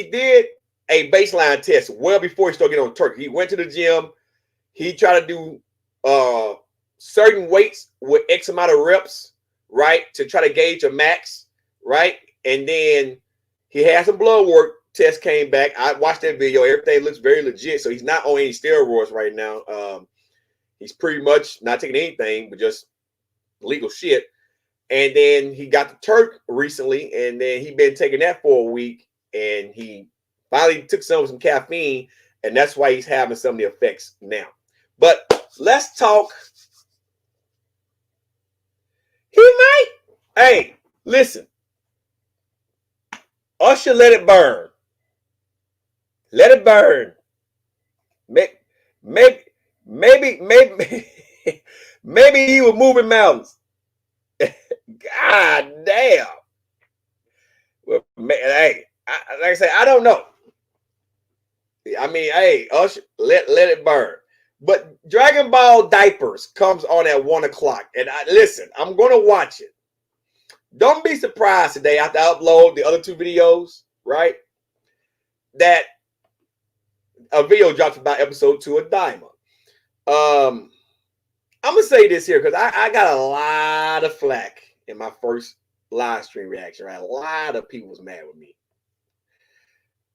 did a baseline test well before he started getting on turkey. He went to the gym. He tried to do certain weights with X amount of reps, right, to try to gauge a max, right? And then he had some blood work. Test came back. I watched that video. Everything looks very legit. So he's not on any steroids right now. He's pretty much not taking anything but just legal shit. And then he got the Turk recently, and then he been taking that for a week, and he finally took some caffeine, and that's why he's having some of the effects now. But let's talk. He might. Hey, listen. Usher, let it burn. Let it burn. Maybe he was moving mountains. God damn. Well, hey, like I say, I don't know. I mean, hey, Usher, let it burn. But Dragon Ball Diapers comes on at 1 o'clock. And listen, I'm going to watch it. Don't be surprised today after I upload the other two videos, right? That a video drops about episode 2 of Daima. I'm going to say this here because I got a lot of flack in my first live stream reaction, right? A lot of people was mad with me.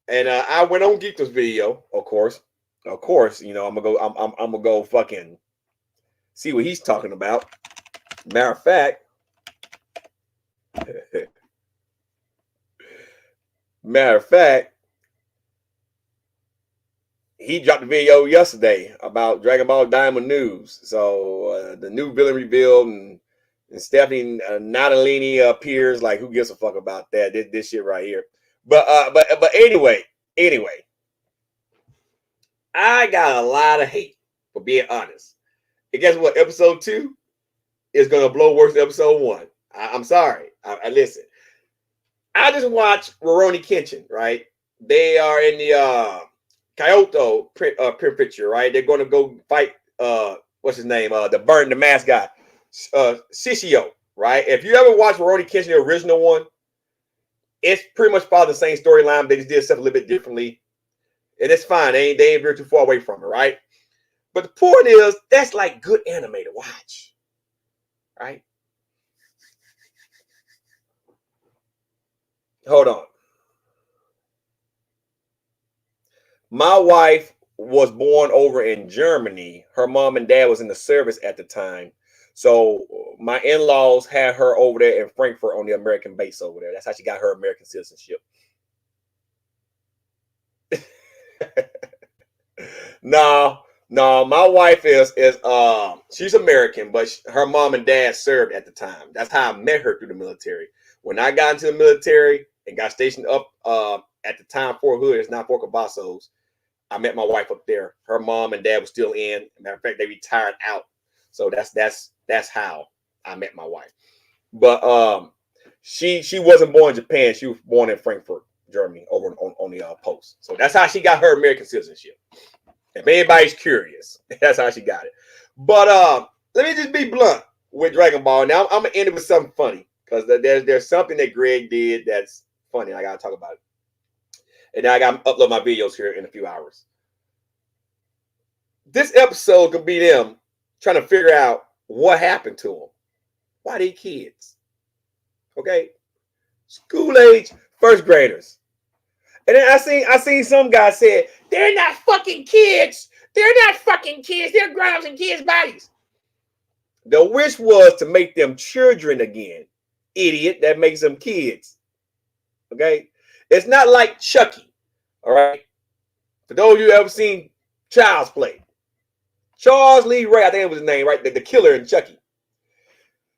And I went on Geek's video, of course, you know, I'm gonna go fucking see what he's talking about. Matter of fact, he dropped a video yesterday about Dragon Ball Diamond news. So the new villain revealed, and Stephanie Natalini appears. Like, who gives a fuck about that? This shit right here. But anyway, I got a lot of hate for being honest. And guess what? Episode 2 is gonna blow worse than episode 1. I'm sorry. I listen. I just watched Rurouni Kenshin, right? They are in the Kyoto print picture, right? They're gonna go fight what's his name? The mascot, Shishio, right? If you ever watched Rurouni Kenshin, the original one, it's pretty much followed the same storyline. They just did stuff a little bit differently. And it's fine. They ain't very too far away from it, right? But the point is, that's like good anime to watch, right? Hold on. My wife was born over in Germany. Her mom and dad was in the service at the time. So my in-laws had her over there in Frankfurt on the American base over there. That's how she got her American citizenship. No, my wife is she's American, but her mom and dad served at the time. That's how I met her through the military. When I got into the military and got stationed up at the time Fort Hood, it's not Fort Cavazos. I met my wife up there. Her mom and dad were still in. Matter of fact, they retired out. So that's how I met my wife. But she wasn't born in Japan. She was born in Frankfurt, Germany, over on the post. So that's how she got her American citizenship. If anybody's curious, that's how she got it. But let me just be blunt with Dragon Ball. Now I'm gonna end it with something funny because there's something that Greg did that's funny. I gotta talk about it. And now I gotta upload my videos here in a few hours. This episode could be them trying to figure out what happened to them. Why they kids? Okay, school age first graders. And then I seen some guy say they're not fucking kids. They're not fucking kids. They're grown-ups in kids' bodies. The wish was to make them children again. Idiot, that makes them kids. Okay, it's not like Chucky. All right. For those of you who ever seen Child's Play, Charles Lee Ray, I think it was his name, right? The killer in Chucky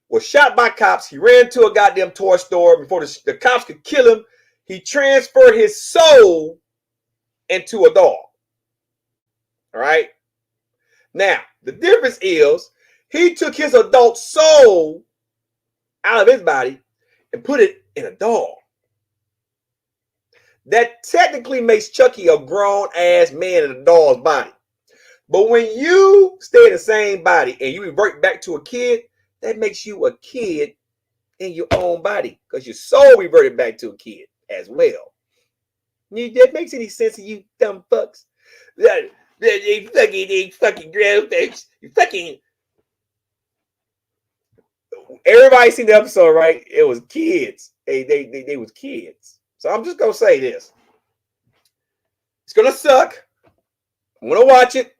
was shot by cops. He ran to a goddamn toy store before the cops could kill him. He transferred his soul into a doll. All right. Now, the difference is he took his adult soul out of his body and put it in a doll. That technically makes Chucky a grown-ass man in a doll's body. But when you stay in the same body and you revert back to a kid, that makes you a kid in your own body because your soul reverted back to a kid as well. That makes any sense to you dumb fucks? They fucking grown folks. You fucking... Everybody seen the episode, right? It was kids. They was kids. So I'm just gonna say this. It's gonna suck. I'm gonna watch it.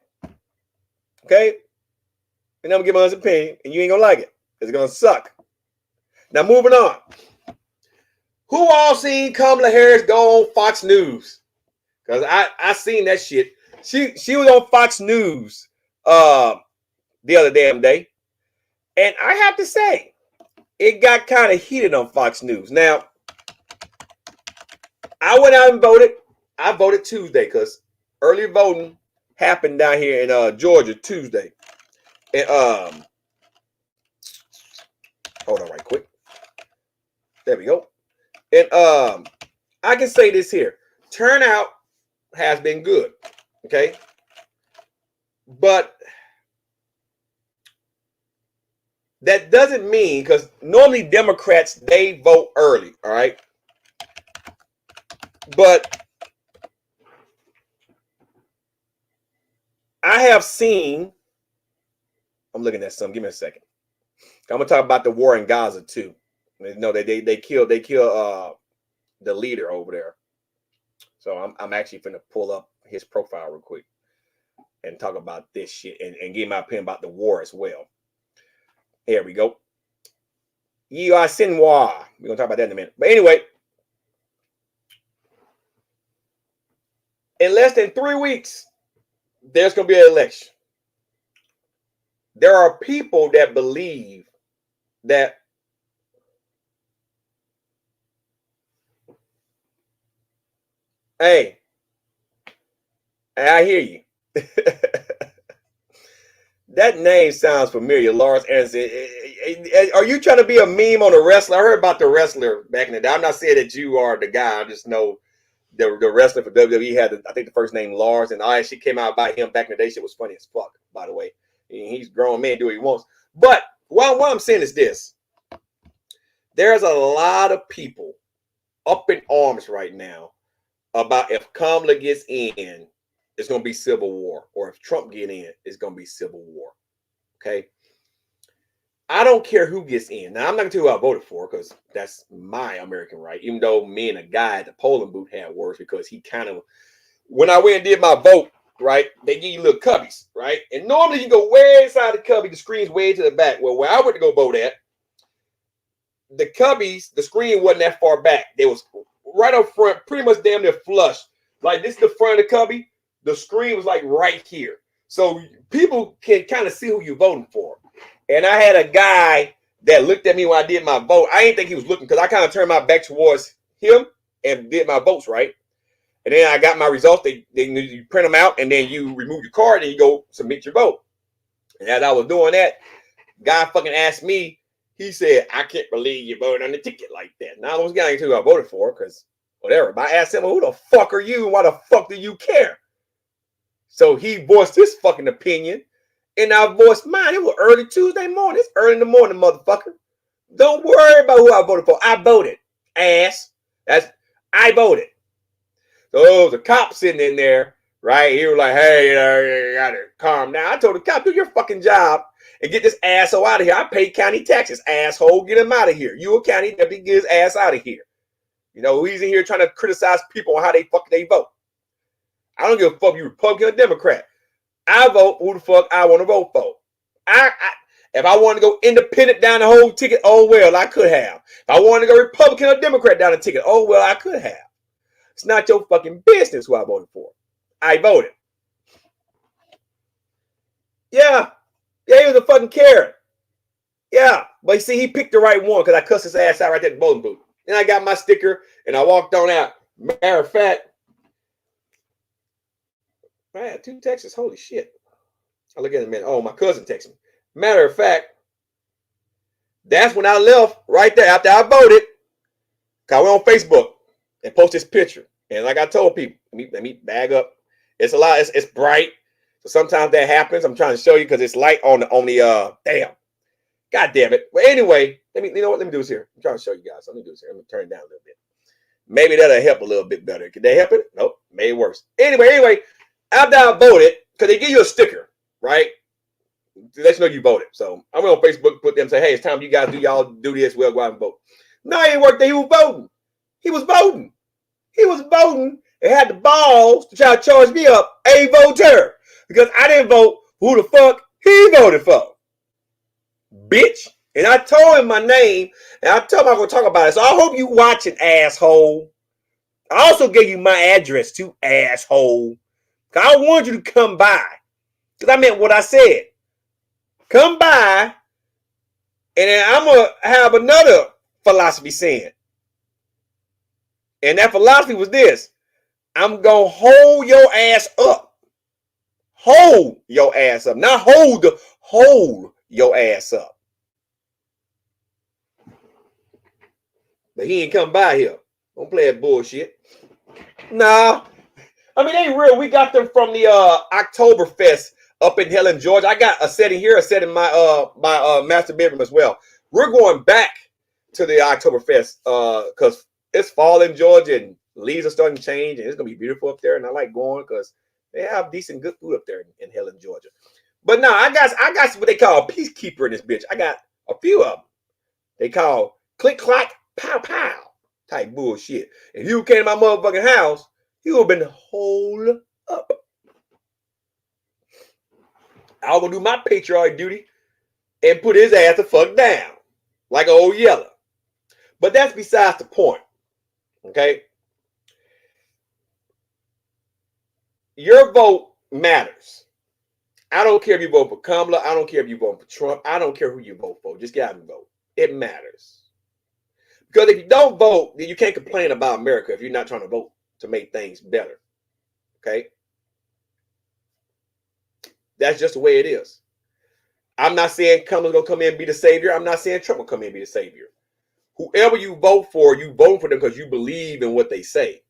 Okay? And I'm gonna give my honest opinion, and you ain't gonna like it. It's gonna suck. Now moving on. Who all seen Kamala Harris go on Fox News? Because I seen that shit. She was on Fox News the other damn day. And I have to say, it got kind of heated on Fox News. Now, I went out and voted. I voted Tuesday because early voting happened down here in Georgia Tuesday. And hold on right quick. There we go. And I can say this here. Turnout has been good. Okay. But that doesn't mean, because normally Democrats, they vote early. All right. But I have seen, I'm looking at something. Give me a second. I'm gonna talk about the war in Gaza too. You know, they killed the leader over there. So I'm actually finna pull up his profile real quick and talk about this shit and give my opinion about the war as well. Here we go. Yi Sinwar. We're gonna talk about that in a minute. But anyway, in less than 3 weeks, there's going to be an election. There are people that believe that hey, I hear you. That name sounds familiar, Lawrence Anderson. Are you trying to be a meme on a wrestler? I heard about the wrestler back in the day. I'm not saying that you are the guy. I just know the wrestler for WWE had, I think, the first name Lars, and all that shit came out by him back in the day. Shit was funny as fuck, by the way. He's a grown man, do what he wants. But what I'm saying is this. There's a lot of people up in arms right now about if Kamala gets in, it's going to be civil war. Or if Trump get in, it's going to be civil war. Okay? I don't care who gets in. Now, I'm not going to tell you who I voted for because that's my American right. Even though me and a guy at the polling booth had words because he kind of, when I went and did my vote, right, they give you little cubbies, right? And normally you go way inside the cubby, the screen's way to the back. Well, where I went to go vote at, the cubbies, the screen wasn't that far back. They was right up front, pretty much damn near flush. Like this is the front of the cubby. The screen was like right here. So people can kind of see who you're voting for. And I had a guy that looked at me when I did my vote. I didn't think he was looking because I kind of turned my back towards him and did my votes, right? And then I got my results. You print them out, and then you remove your card, and you go submit your vote. And as I was doing that, guy fucking asked me, he said, I can't believe you voted on the ticket like that. Now, I was getting into who I voted for, because whatever. But I asked him, who the fuck are you, and why the fuck do you care? So he voiced his fucking opinion, and I voiced mine. It was early Tuesday morning. It's early in the morning, motherfucker. Don't worry about who I voted for. I voted, ass. I voted. So there was a cop sitting in there, right? He was like, hey, you gotta calm down. I told the cop, do your fucking job and get this asshole out of here. I pay county taxes, asshole. Get him out of here. You a county deputy, get his ass out of here. You know, he's in here trying to criticize people on how they vote. I don't give a fuck if you Republican or Democrat. I vote who the fuck I want to vote for. If I wanted to go independent down the whole ticket, oh well, I could have. If I wanted to go Republican or Democrat down the ticket, oh well, I could have. It's not your fucking business who I voted for. I voted. Yeah, he was a fucking Karen. Yeah, but you see, he picked the right one because I cussed his ass out right there at the voting booth. Then I got my sticker and I walked on out. Matter of fact, I had 2 texts. Holy shit. I'll look at it in a minute. Oh, my cousin texted me. Matter of fact, that's when I left right there after I voted. I went on Facebook and post this picture. And like I told people, let me bag up. It's a lot. It's bright. So sometimes that happens. I'm trying to show you because it's light on the damn. God damn it. But anyway, you know what? Let me do this here. I'm trying to show you guys. Let me do this here. Let me turn it down a little bit. Maybe that'll help a little bit better. Could they help it? Nope. Made it worse. Anyway, after I voted, because they give you a sticker, right? To let you know you voted. So I went on Facebook, put them, say, hey, it's time you guys do this. We'll go out and vote. No, he ain't worked there. He was voting. He was voting and had the balls to try to charge me up a voter because I didn't vote who the fuck he voted for. Bitch. And I told him my name and I told him I'm going to talk about it. So I hope you watching, asshole. I also gave you my address too, asshole. I want you to come by because I meant what I said. Come by and then I'm going to have another philosophy saying. And that philosophy was this. I'm going to hold your ass up. Hold your ass up. Not hold your ass up. But he ain't come by here. Don't play that bullshit. Nah. I mean, they ain't real. We got them from the Oktoberfest up in Helen, Georgia. I got a set in here, a set in my master bedroom as well. We're going back to the Oktoberfest because it's fall in Georgia and leaves are starting to change and it's gonna be beautiful up there. And I like going because they have decent good food up there in Helen, Georgia. But no, I got what they call a peacekeeper in this bitch. I got a few of them. They call click clack pow pow type bullshit. If you came to my motherfucking house, he would have been holed up. I was gonna do my patriotic duty and put his ass the fuck down like an old yeller. But that's besides the point. Okay. Your vote matters. I don't care if you vote for Kamala. I don't care if you vote for Trump. I don't care who you vote for. Just get out and vote. It matters. Because if you don't vote, then you can't complain about America if you're not trying to vote to make things better. Okay? That's just the way it is. I'm not saying Kamala's going to come in and be the savior. I'm not saying Trump will come in and be the savior. Whoever you vote for them because you believe in what they say.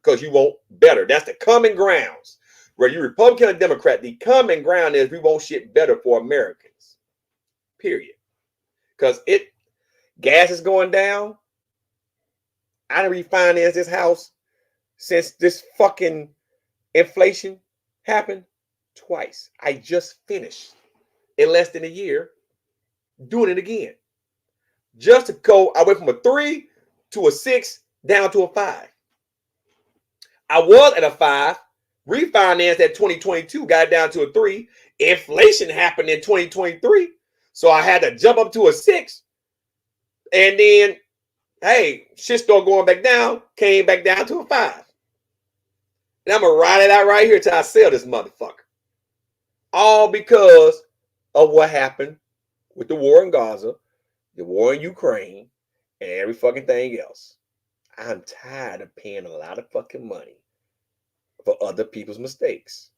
Because you want better. That's the common grounds. Whether you're Republican or Democrat, the common ground is we want shit better for Americans. Period. Because gas is going down. I done refinanced this house since this fucking inflation happened twice. I just finished in less than a year doing it again. Just to go, I went from a 3 to a 6 down to a 5. I was at a 5, refinanced at 2022, got down to a 3. Inflation happened in 2023, so I had to jump up to a 6. And then, hey, shit started going back down, came back down to a 5. And I'm going to ride it out right here till I sell this motherfucker. All because of what happened with the war in Gaza the war in Ukraine, and every fucking thing else. I'm tired of paying a lot of fucking money for other people's mistakes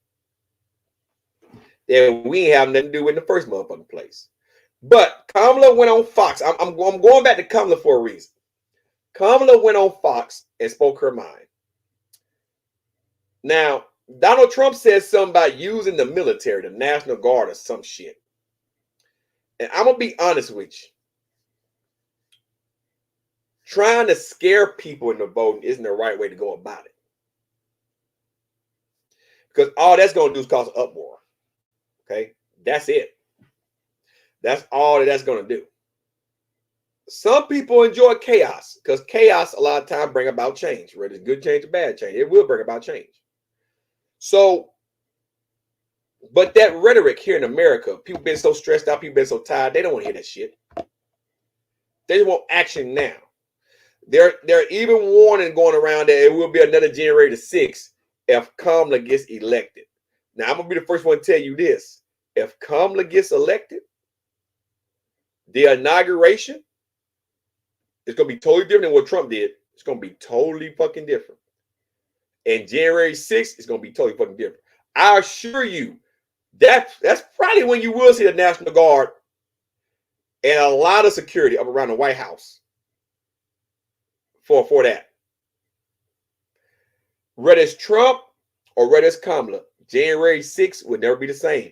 that we ain't have nothing to do with in the first motherfucking place. But Kamala went on Fox. I'm going back to Kamala for a reason. Kamala went on Fox and spoke her mind. Now, Donald Trump said something about using the military, the National Guard, or some shit. And I'm going to be honest with you. Trying to scare people into voting isn't the right way to go about it. Because all that's going to do is cause uproar. Okay? That's it. That's all that's going to do. Some people enjoy chaos because chaos a lot of times bring about change, whether it's good change or bad change. It will bring about change. So, but that rhetoric here in America, people been so stressed out, people been so tired, they don't want to hear that shit. They just want action now. They're even warning going around that it will be another January the 6th if Kamala gets elected. Now, I'm going to be the first one to tell you this. If Kamala gets elected, the inauguration is going to be totally different than what Trump did. It's going to be totally fucking different. And January 6th is going to be totally fucking different. I assure you, that's probably when you will see the National Guard and a lot of security up around the White House for that. Whether it's Trump or whether it's Kamala, January 6th would never be the same.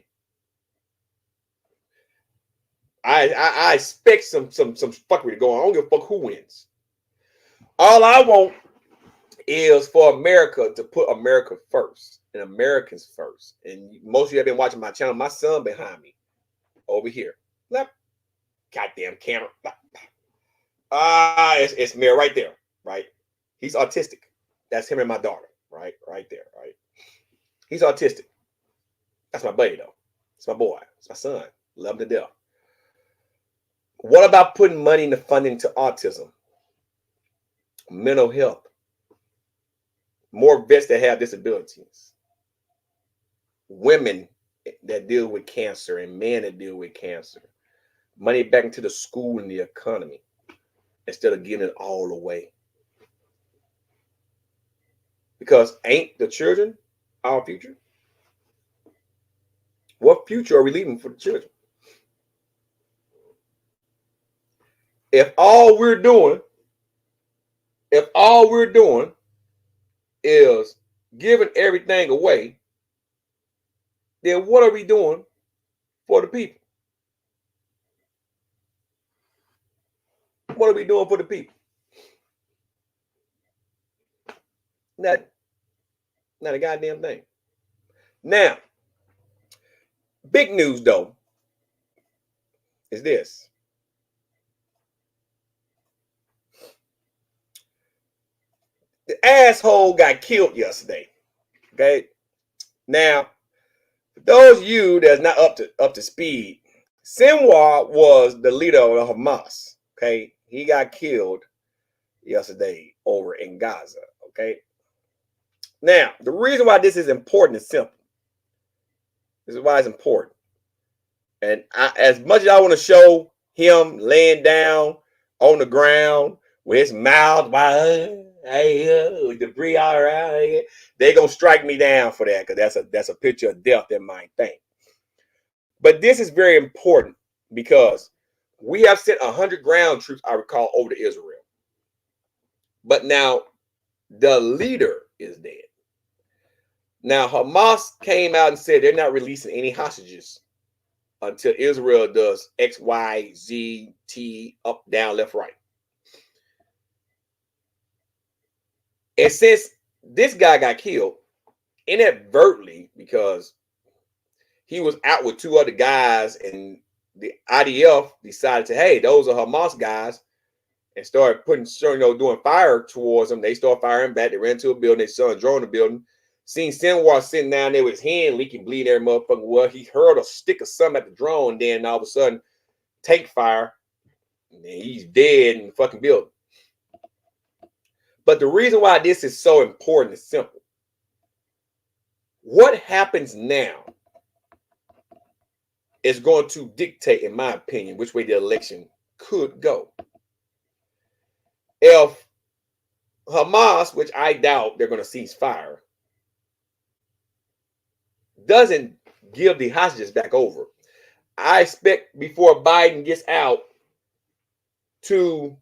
I expect some fuckery to go on. I don't give a fuck who wins. All I want is for America to put America first and Americans first. And most of you have been watching my channel. My son behind me over here. Goddamn camera. It's Mayor right there, right? He's autistic. That's him and my daughter, right there, right? He's autistic. That's my buddy, though. It's my boy. It's my son. Love him to death. What about putting money into funding to autism, mental health, more vets that have disabilities, women that deal with cancer, and men that deal with cancer, money back into the school and the economy instead of giving it all away? Because ain't the children our future? What future are we leaving for the children? If all we're doing is giving everything away, then what are we doing for the people? What are we doing for the people? Not a goddamn thing. Now, big news though is this. The asshole got killed yesterday. Okay. Now, for those of you that's not up to speed, Savar was the leader of Hamas. Okay. He got killed yesterday over in Gaza. Okay. Now, the reason why this is important is simple. This is why it's important. And as much as I want to show him laying down on the ground with his mouth, debris all around, they're going to strike me down for that because that's a picture of death in my thing. But this is very important because we have sent 100 ground troops, I recall, over to Israel. But now the leader is dead. Now, Hamas came out and said they're not releasing any hostages until Israel does X, Y, Z, T, up, down, left, right. And since this guy got killed inadvertently because he was out with two other guys and the IDF decided to, hey, those are Hamas guys, and started doing fire towards them. They started firing back. They ran to a building. They saw a drone in the building. Seen Savar sitting down there with his hand leaking, bleeding every motherfucking well. He hurled a stick of something at the drone. Then all of a sudden, tank fire. And he's dead in the fucking building. But the reason why this is so important is simple. What happens now is going to dictate, in my opinion, which way the election could go. If Hamas, which I doubt they're going to cease fire, doesn't give the hostages back over, I expect before Biden gets out to,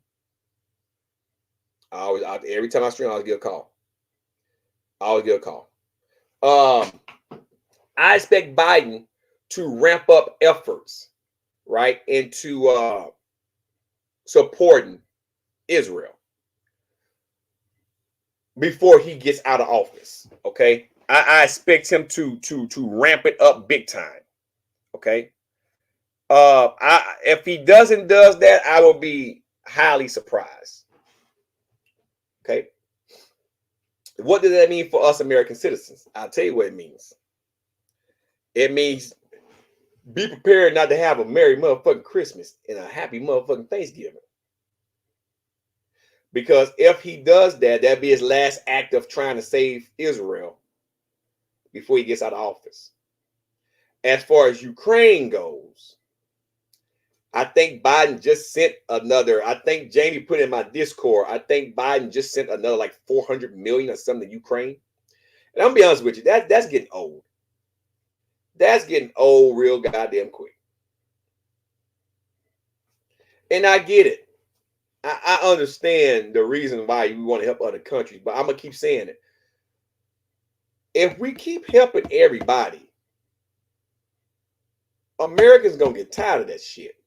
every time I stream, I always get a call. I expect Biden to ramp up efforts, right, into supporting Israel before he gets out of office. Okay, I expect him to ramp it up big time. Okay, if he does that, I will be highly surprised. Okay, what does that mean for us American citizens? I'll tell you what it means. It means be prepared not to have a merry motherfucking Christmas and a happy motherfucking Thanksgiving. Because if he does that, that'd be his last act of trying to save Israel before he gets out of office. As far as Ukraine goes, I think Biden just sent another, I think Jamie put in my Discord, I think Biden just sent another like 400 million or something to Ukraine. And I'm gonna be honest with you, that's getting old. That's getting old real goddamn quick. And I get it. I understand the reason why you want to help other countries, but I'm gonna keep saying it. If we keep helping everybody, Americans gonna get tired of that shit.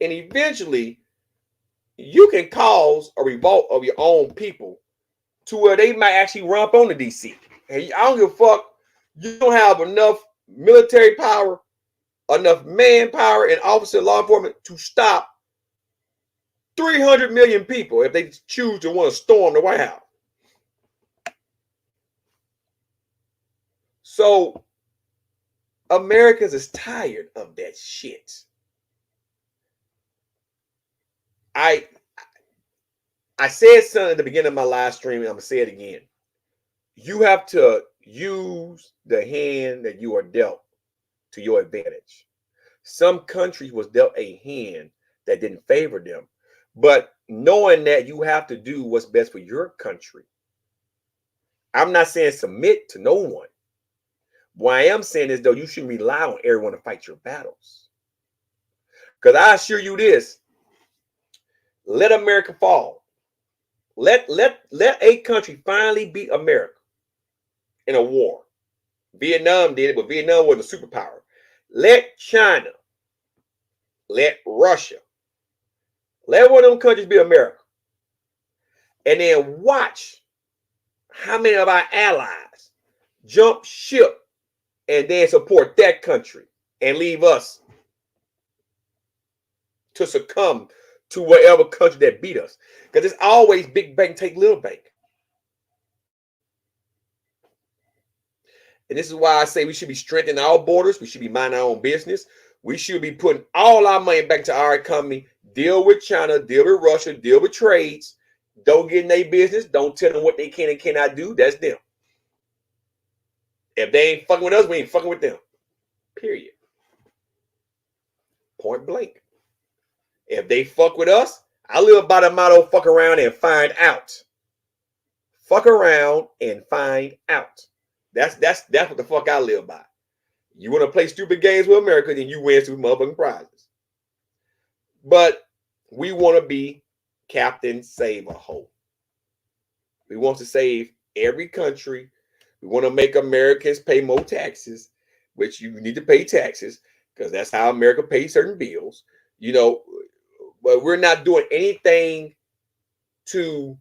And eventually, you can cause a revolt of your own people to where they might actually run up on the DC. And I don't give a fuck. You don't have enough military power, enough manpower, and officer law enforcement to stop 300 million people if they choose to want to storm the White House. So Americans is tired of that shit. I said something at the beginning of my live stream, and I'm gonna say it again. You have to use the hand that you are dealt to your advantage. Some countries was dealt a hand that didn't favor them, but knowing that you have to do what's best for your country. I'm not saying submit to no one. What I am saying is, though, you shouldn't rely on everyone to fight your battles. Because I assure you this, let America fall. Let a country finally beat America in a war. Vietnam did it, but Vietnam was a superpower. Let China, let Russia, let one of them countries be America. And then watch how many of our allies jump ship and then support that country and leave us to succumb to whatever country that beat us. Because it's always big bank take little bank. And this is why I say we should be strengthening our borders. We should be minding our own business. We should be putting all our money back to our economy. Deal with China, deal with Russia, deal with trades. Don't get in their business. Don't tell them what they can and cannot do. That's them. If they ain't fucking with us, we ain't fucking with them. Period. Point blank. If they fuck with us, I live by the motto, fuck around and find out. Fuck around and find out. That's what the fuck I live by. You want to play stupid games with America, then you win some motherfucking prizes. But we want to be Captain Save a Hole. We want to save every country. We want to make Americans pay more taxes, which you need to pay taxes because that's how America pays certain bills. You know, but we're not doing anything to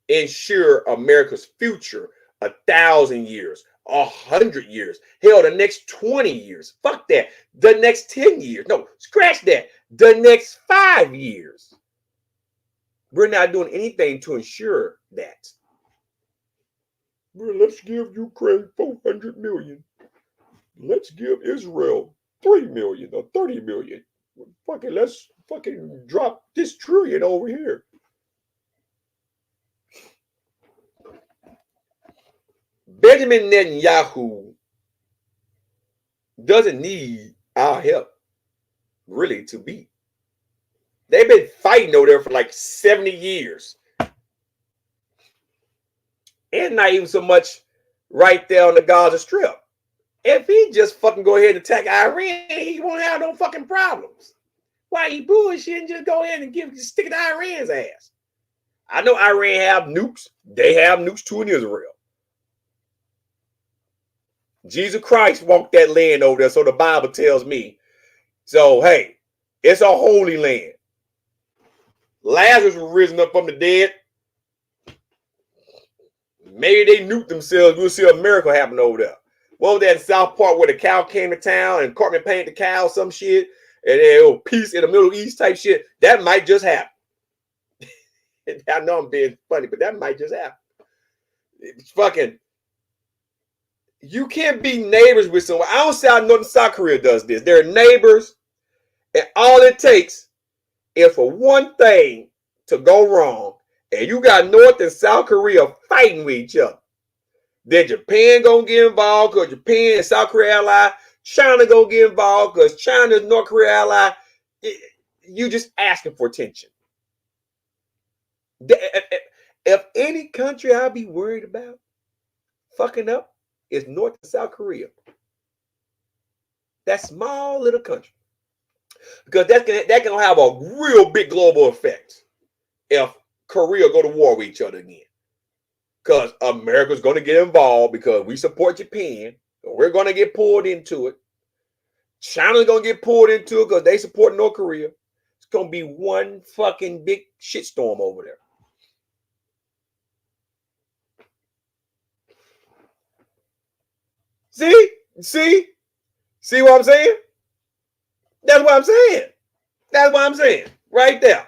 ensure America's future 1,000 years, 100 years, hell, the next 20 years. Fuck that. The next 10 years. No, scratch that. The next 5 years. We're not doing anything to ensure that. Well, let's give Ukraine 400 million. Let's give Israel 3 million or 30 million. Fucking let's fucking drop this trillion over here. Benjamin Netanyahu doesn't need our help. really to beat. They've been fighting over there for like 70 years. And not even so much right there on the Gaza Strip. If he just fucking go ahead and attack Iran, he won't have no fucking problems. Why he bullshit and just go ahead and stick it to Iran's ass? I know Iran have nukes. They have nukes too in Israel. Jesus Christ walked that land over there, so the Bible tells me. So, hey, it's a holy land. Lazarus was risen up from the dead. Maybe they nuked themselves. We'll see a miracle happen over there. What was that in South Park where the cow came to town and Cartman painted the cow, some shit, and then peace in the Middle East type shit? That might just happen. I know I'm being funny, but that might just happen. It's fucking. You can't be neighbors with someone. I don't say I know South Korea does this. They're neighbors, and all it takes is for one thing to go wrong, and you got North and South Korea fighting with each other. Then Japan gonna get involved because Japan and South Korea ally. China gonna get involved because China is North Korea ally. You just asking for attention. If any country I'd be worried about fucking up, is North and South Korea. That small little country. Because that can have a real big global effect if Korea go to war with each other again. Because America's going to get involved because we support Japan. We're going to get pulled into it. China's going to get pulled into it because they support North Korea. It's going to be one fucking big shitstorm over there. See what I'm saying? That's what I'm saying. That's what I'm saying. Right there.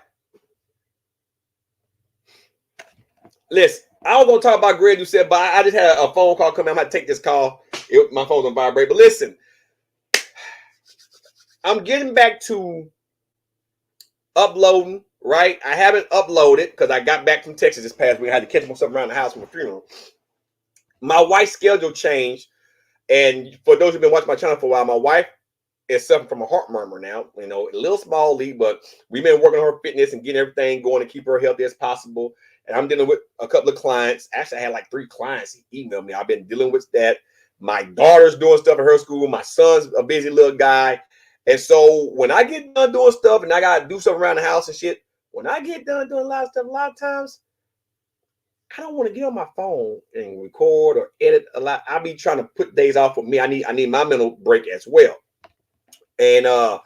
Listen, I was going to talk about Greg Doucette, but I just had a phone call coming. I might take this call. My phone's on vibrate. But listen, I'm getting back to uploading, right? I haven't uploaded because I got back from Texas this past week. I had to catch myself around the house from a funeral. My wife's schedule changed. And for those who've been watching my channel for a while, my wife is suffering from a heart murmur now. You know, a little small leak, but we've been working on her fitness and getting everything going to keep her healthy as possible. And I'm dealing with a couple of clients. Actually, I had like 3 clients email me. I've been dealing with that. My daughter's doing stuff at her school. My son's a busy little guy. And so when I get done doing stuff and I got to do stuff around the house and shit, when I get done doing a lot of stuff, a lot of times, I don't want to get on my phone and record or edit a lot. I'll be trying to put days off for me. I need my mental break as well. And I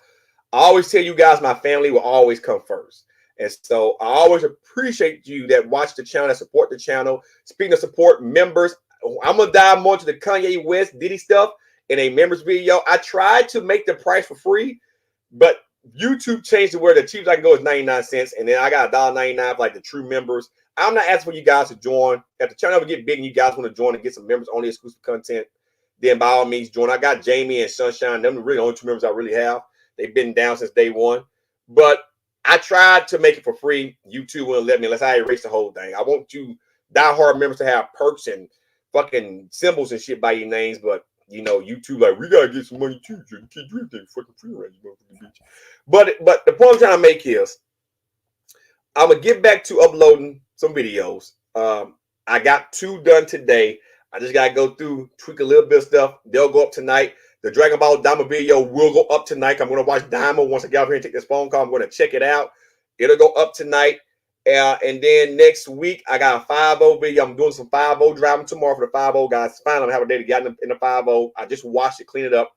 always tell you guys, my family will always come first. And so I always appreciate you that watch the channel, that support the channel. Speaking of support members, I'm going to dive more into the Kanye West Diddy stuff in a members video. I tried to make the price for free, but YouTube changed it where the cheapest I can go is 99 cents. And then I got $1.99 for like the true members. I'm not asking for you guys to join. If the channel ever get big and you guys want to join and get some members only exclusive content, then by all means join. I got Jamie and Sunshine. Them are really the only 2 members I really have. They've been down since day one. But I tried to make it for free. YouTube wouldn't let me unless I erase the whole thing. I want you diehard members to have perks and fucking symbols and shit by your names. But, you know, YouTube like, we got to get some money too. You can't do anything fucking free right now. But the point I'm trying to make is I'm going to get back to uploading some videos. I got 2 done today. I just got to go through, tweak a little bit of stuff. They'll go up tonight. The Dragon Ball Diamond video will go up tonight. I'm going to watch Diamond. Once I get out here and take this phone call, I'm going to check it out. It'll go up tonight. And then next week, I got a 5.0 video. I'm doing some 5.0 driving tomorrow for the 5.0 guys. Finally, I'm having a day to get in the 5.0. I just washed it, clean it up.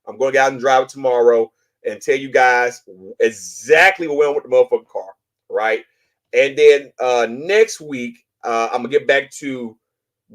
I'm going to get out and drive it tomorrow and tell you guys exactly what went on with the motherfucking car, right? And then next week, I'm going to get back to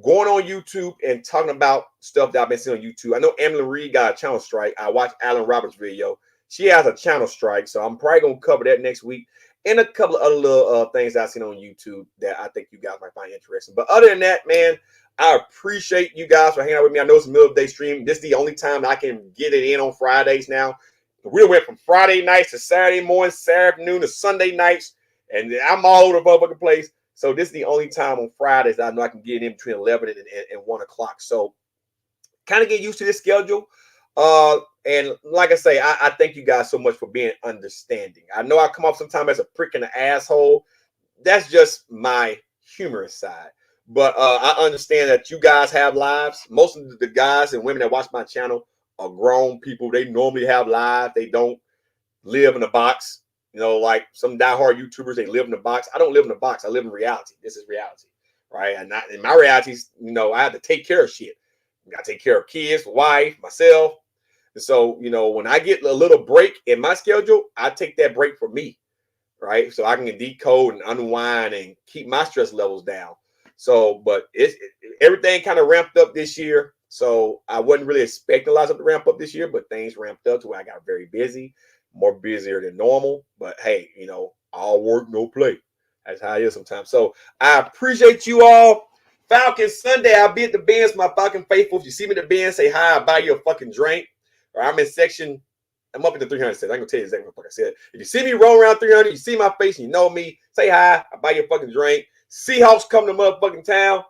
going on YouTube and talking about stuff that I've been seeing on YouTube. I know Emily Reed got a channel strike. I watched Alan Roberts' video. She has a channel strike, so I'm probably going to cover that next week. And a couple of other little things I've seen on YouTube that I think you guys might find interesting. But other than that, man, I appreciate you guys for hanging out with me. I know it's a middle of the day stream. This is the only time I can get it in on Fridays now. We went from Friday nights to Saturday morning, Saturday afternoon to Sunday nights. And I'm all over the motherfucking place. So this is the only time on Fridays that I know I can get in between 11 and 1 o'clock. So kind of get used to this schedule. And like I say, I thank you guys so much for being understanding. I know I come off sometimes as a prick and an asshole. That's just my humorous side. But I understand that you guys have lives. Most of the guys and women that watch my channel are grown people. They normally have lives. They don't live in a box. You know, like some diehard YouTubers, they live in a box. I don't live in a box. I live in reality. This is reality, right? And not in my realities, you know, I have to take care of shit. I got to take care of kids, wife, myself. And so, you know, when I get a little break in my schedule, I take that break for me, right? So I can decode and unwind and keep my stress levels down. So, but everything kind of ramped up this year. So I wasn't really expecting a lot of stuff to ramp up this year, but things ramped up to where I got very busy, more busier than normal. But hey, you know, all work, no play. That's how it is sometimes. So I appreciate you all. Falcon Sunday, I'll be at the Benz, my Falcon faithful. If you see me at the Benz, say hi, I'll buy you a fucking drink. Or I'm in section, I'm up in the 300 section. I'm gonna tell you exactly what I said. If you see me roll around 300, you see my face, and you know me, say hi, I'll buy you a fucking drink. Seahawks come to motherfucking town.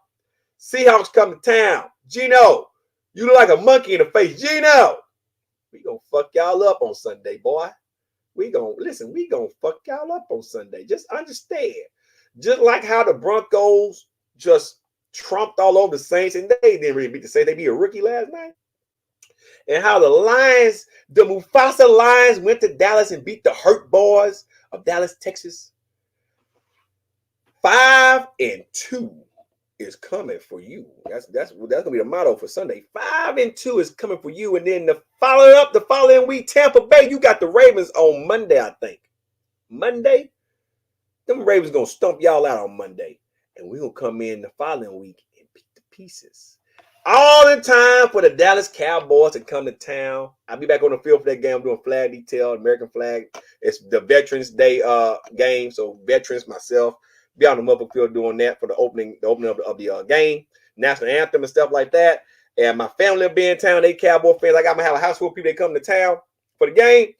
Seahawks come to town. Gino, you look like a monkey in the face. Gino, we gonna fuck y'all up on Sunday, boy. We gonna fuck y'all up on Sunday. Just understand. Just like how the Broncos just trumped all over the Saints, and they didn't really beat the Saints. They beat a rookie last night. And how the Lions, the Mufasa Lions, went to Dallas and beat the Hurt Boys of Dallas, Texas. 5-2 is coming for you. That's gonna be the motto for Sunday. 5-2 is coming for you. And then the following week, Tampa Bay, you got the Ravens on Monday, I think. Monday, them Ravens gonna stump y'all out on Monday. And we're gonna come in the following week and beat the pieces. All in time for the Dallas Cowboys to come to town. I'll be back on the field for that game. I'm doing flag detail, American flag. It's the Veterans Day game. So veterans, myself, be on the motherfucking field doing that for the opening of the game, national anthem and stuff like that. And my family will be in town. They Cowboy fans. I got to have a house full of people that come to town for the game.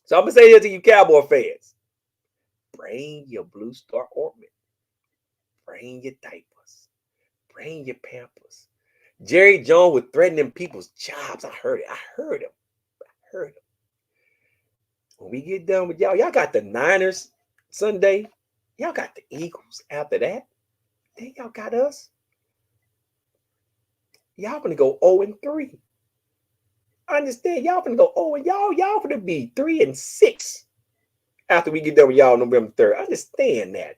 So I'm gonna say this to you, Cowboy fans: bring your Blue Star ointment, bring your diapers, bring your Pampers. Jerry Jones was threatening people's jobs. I heard him. When we get done with y'all got the Niners Sunday. Y'all got the Eagles after that. Then y'all got us. Y'all gonna go 0-3. I understand y'all gonna go 0 and y'all gonna be 3-6 after we get done with y'all November 3rd. I understand that.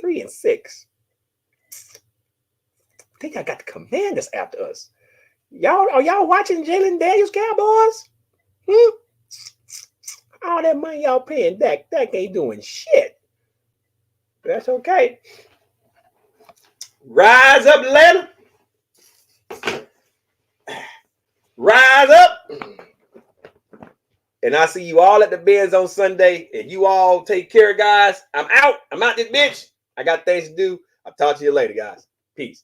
3-6. I think I got the Commanders after us. Are y'all watching Jalen Daniels Cowboys? All that money y'all paying Dak ain't doing shit. That's okay. Rise up, Atlanta. Rise up. And I see you all at the Benz on Sunday. And you all take care, guys. I'm out. I'm out this bitch. I got things to do. I'll talk to you later, guys. Peace.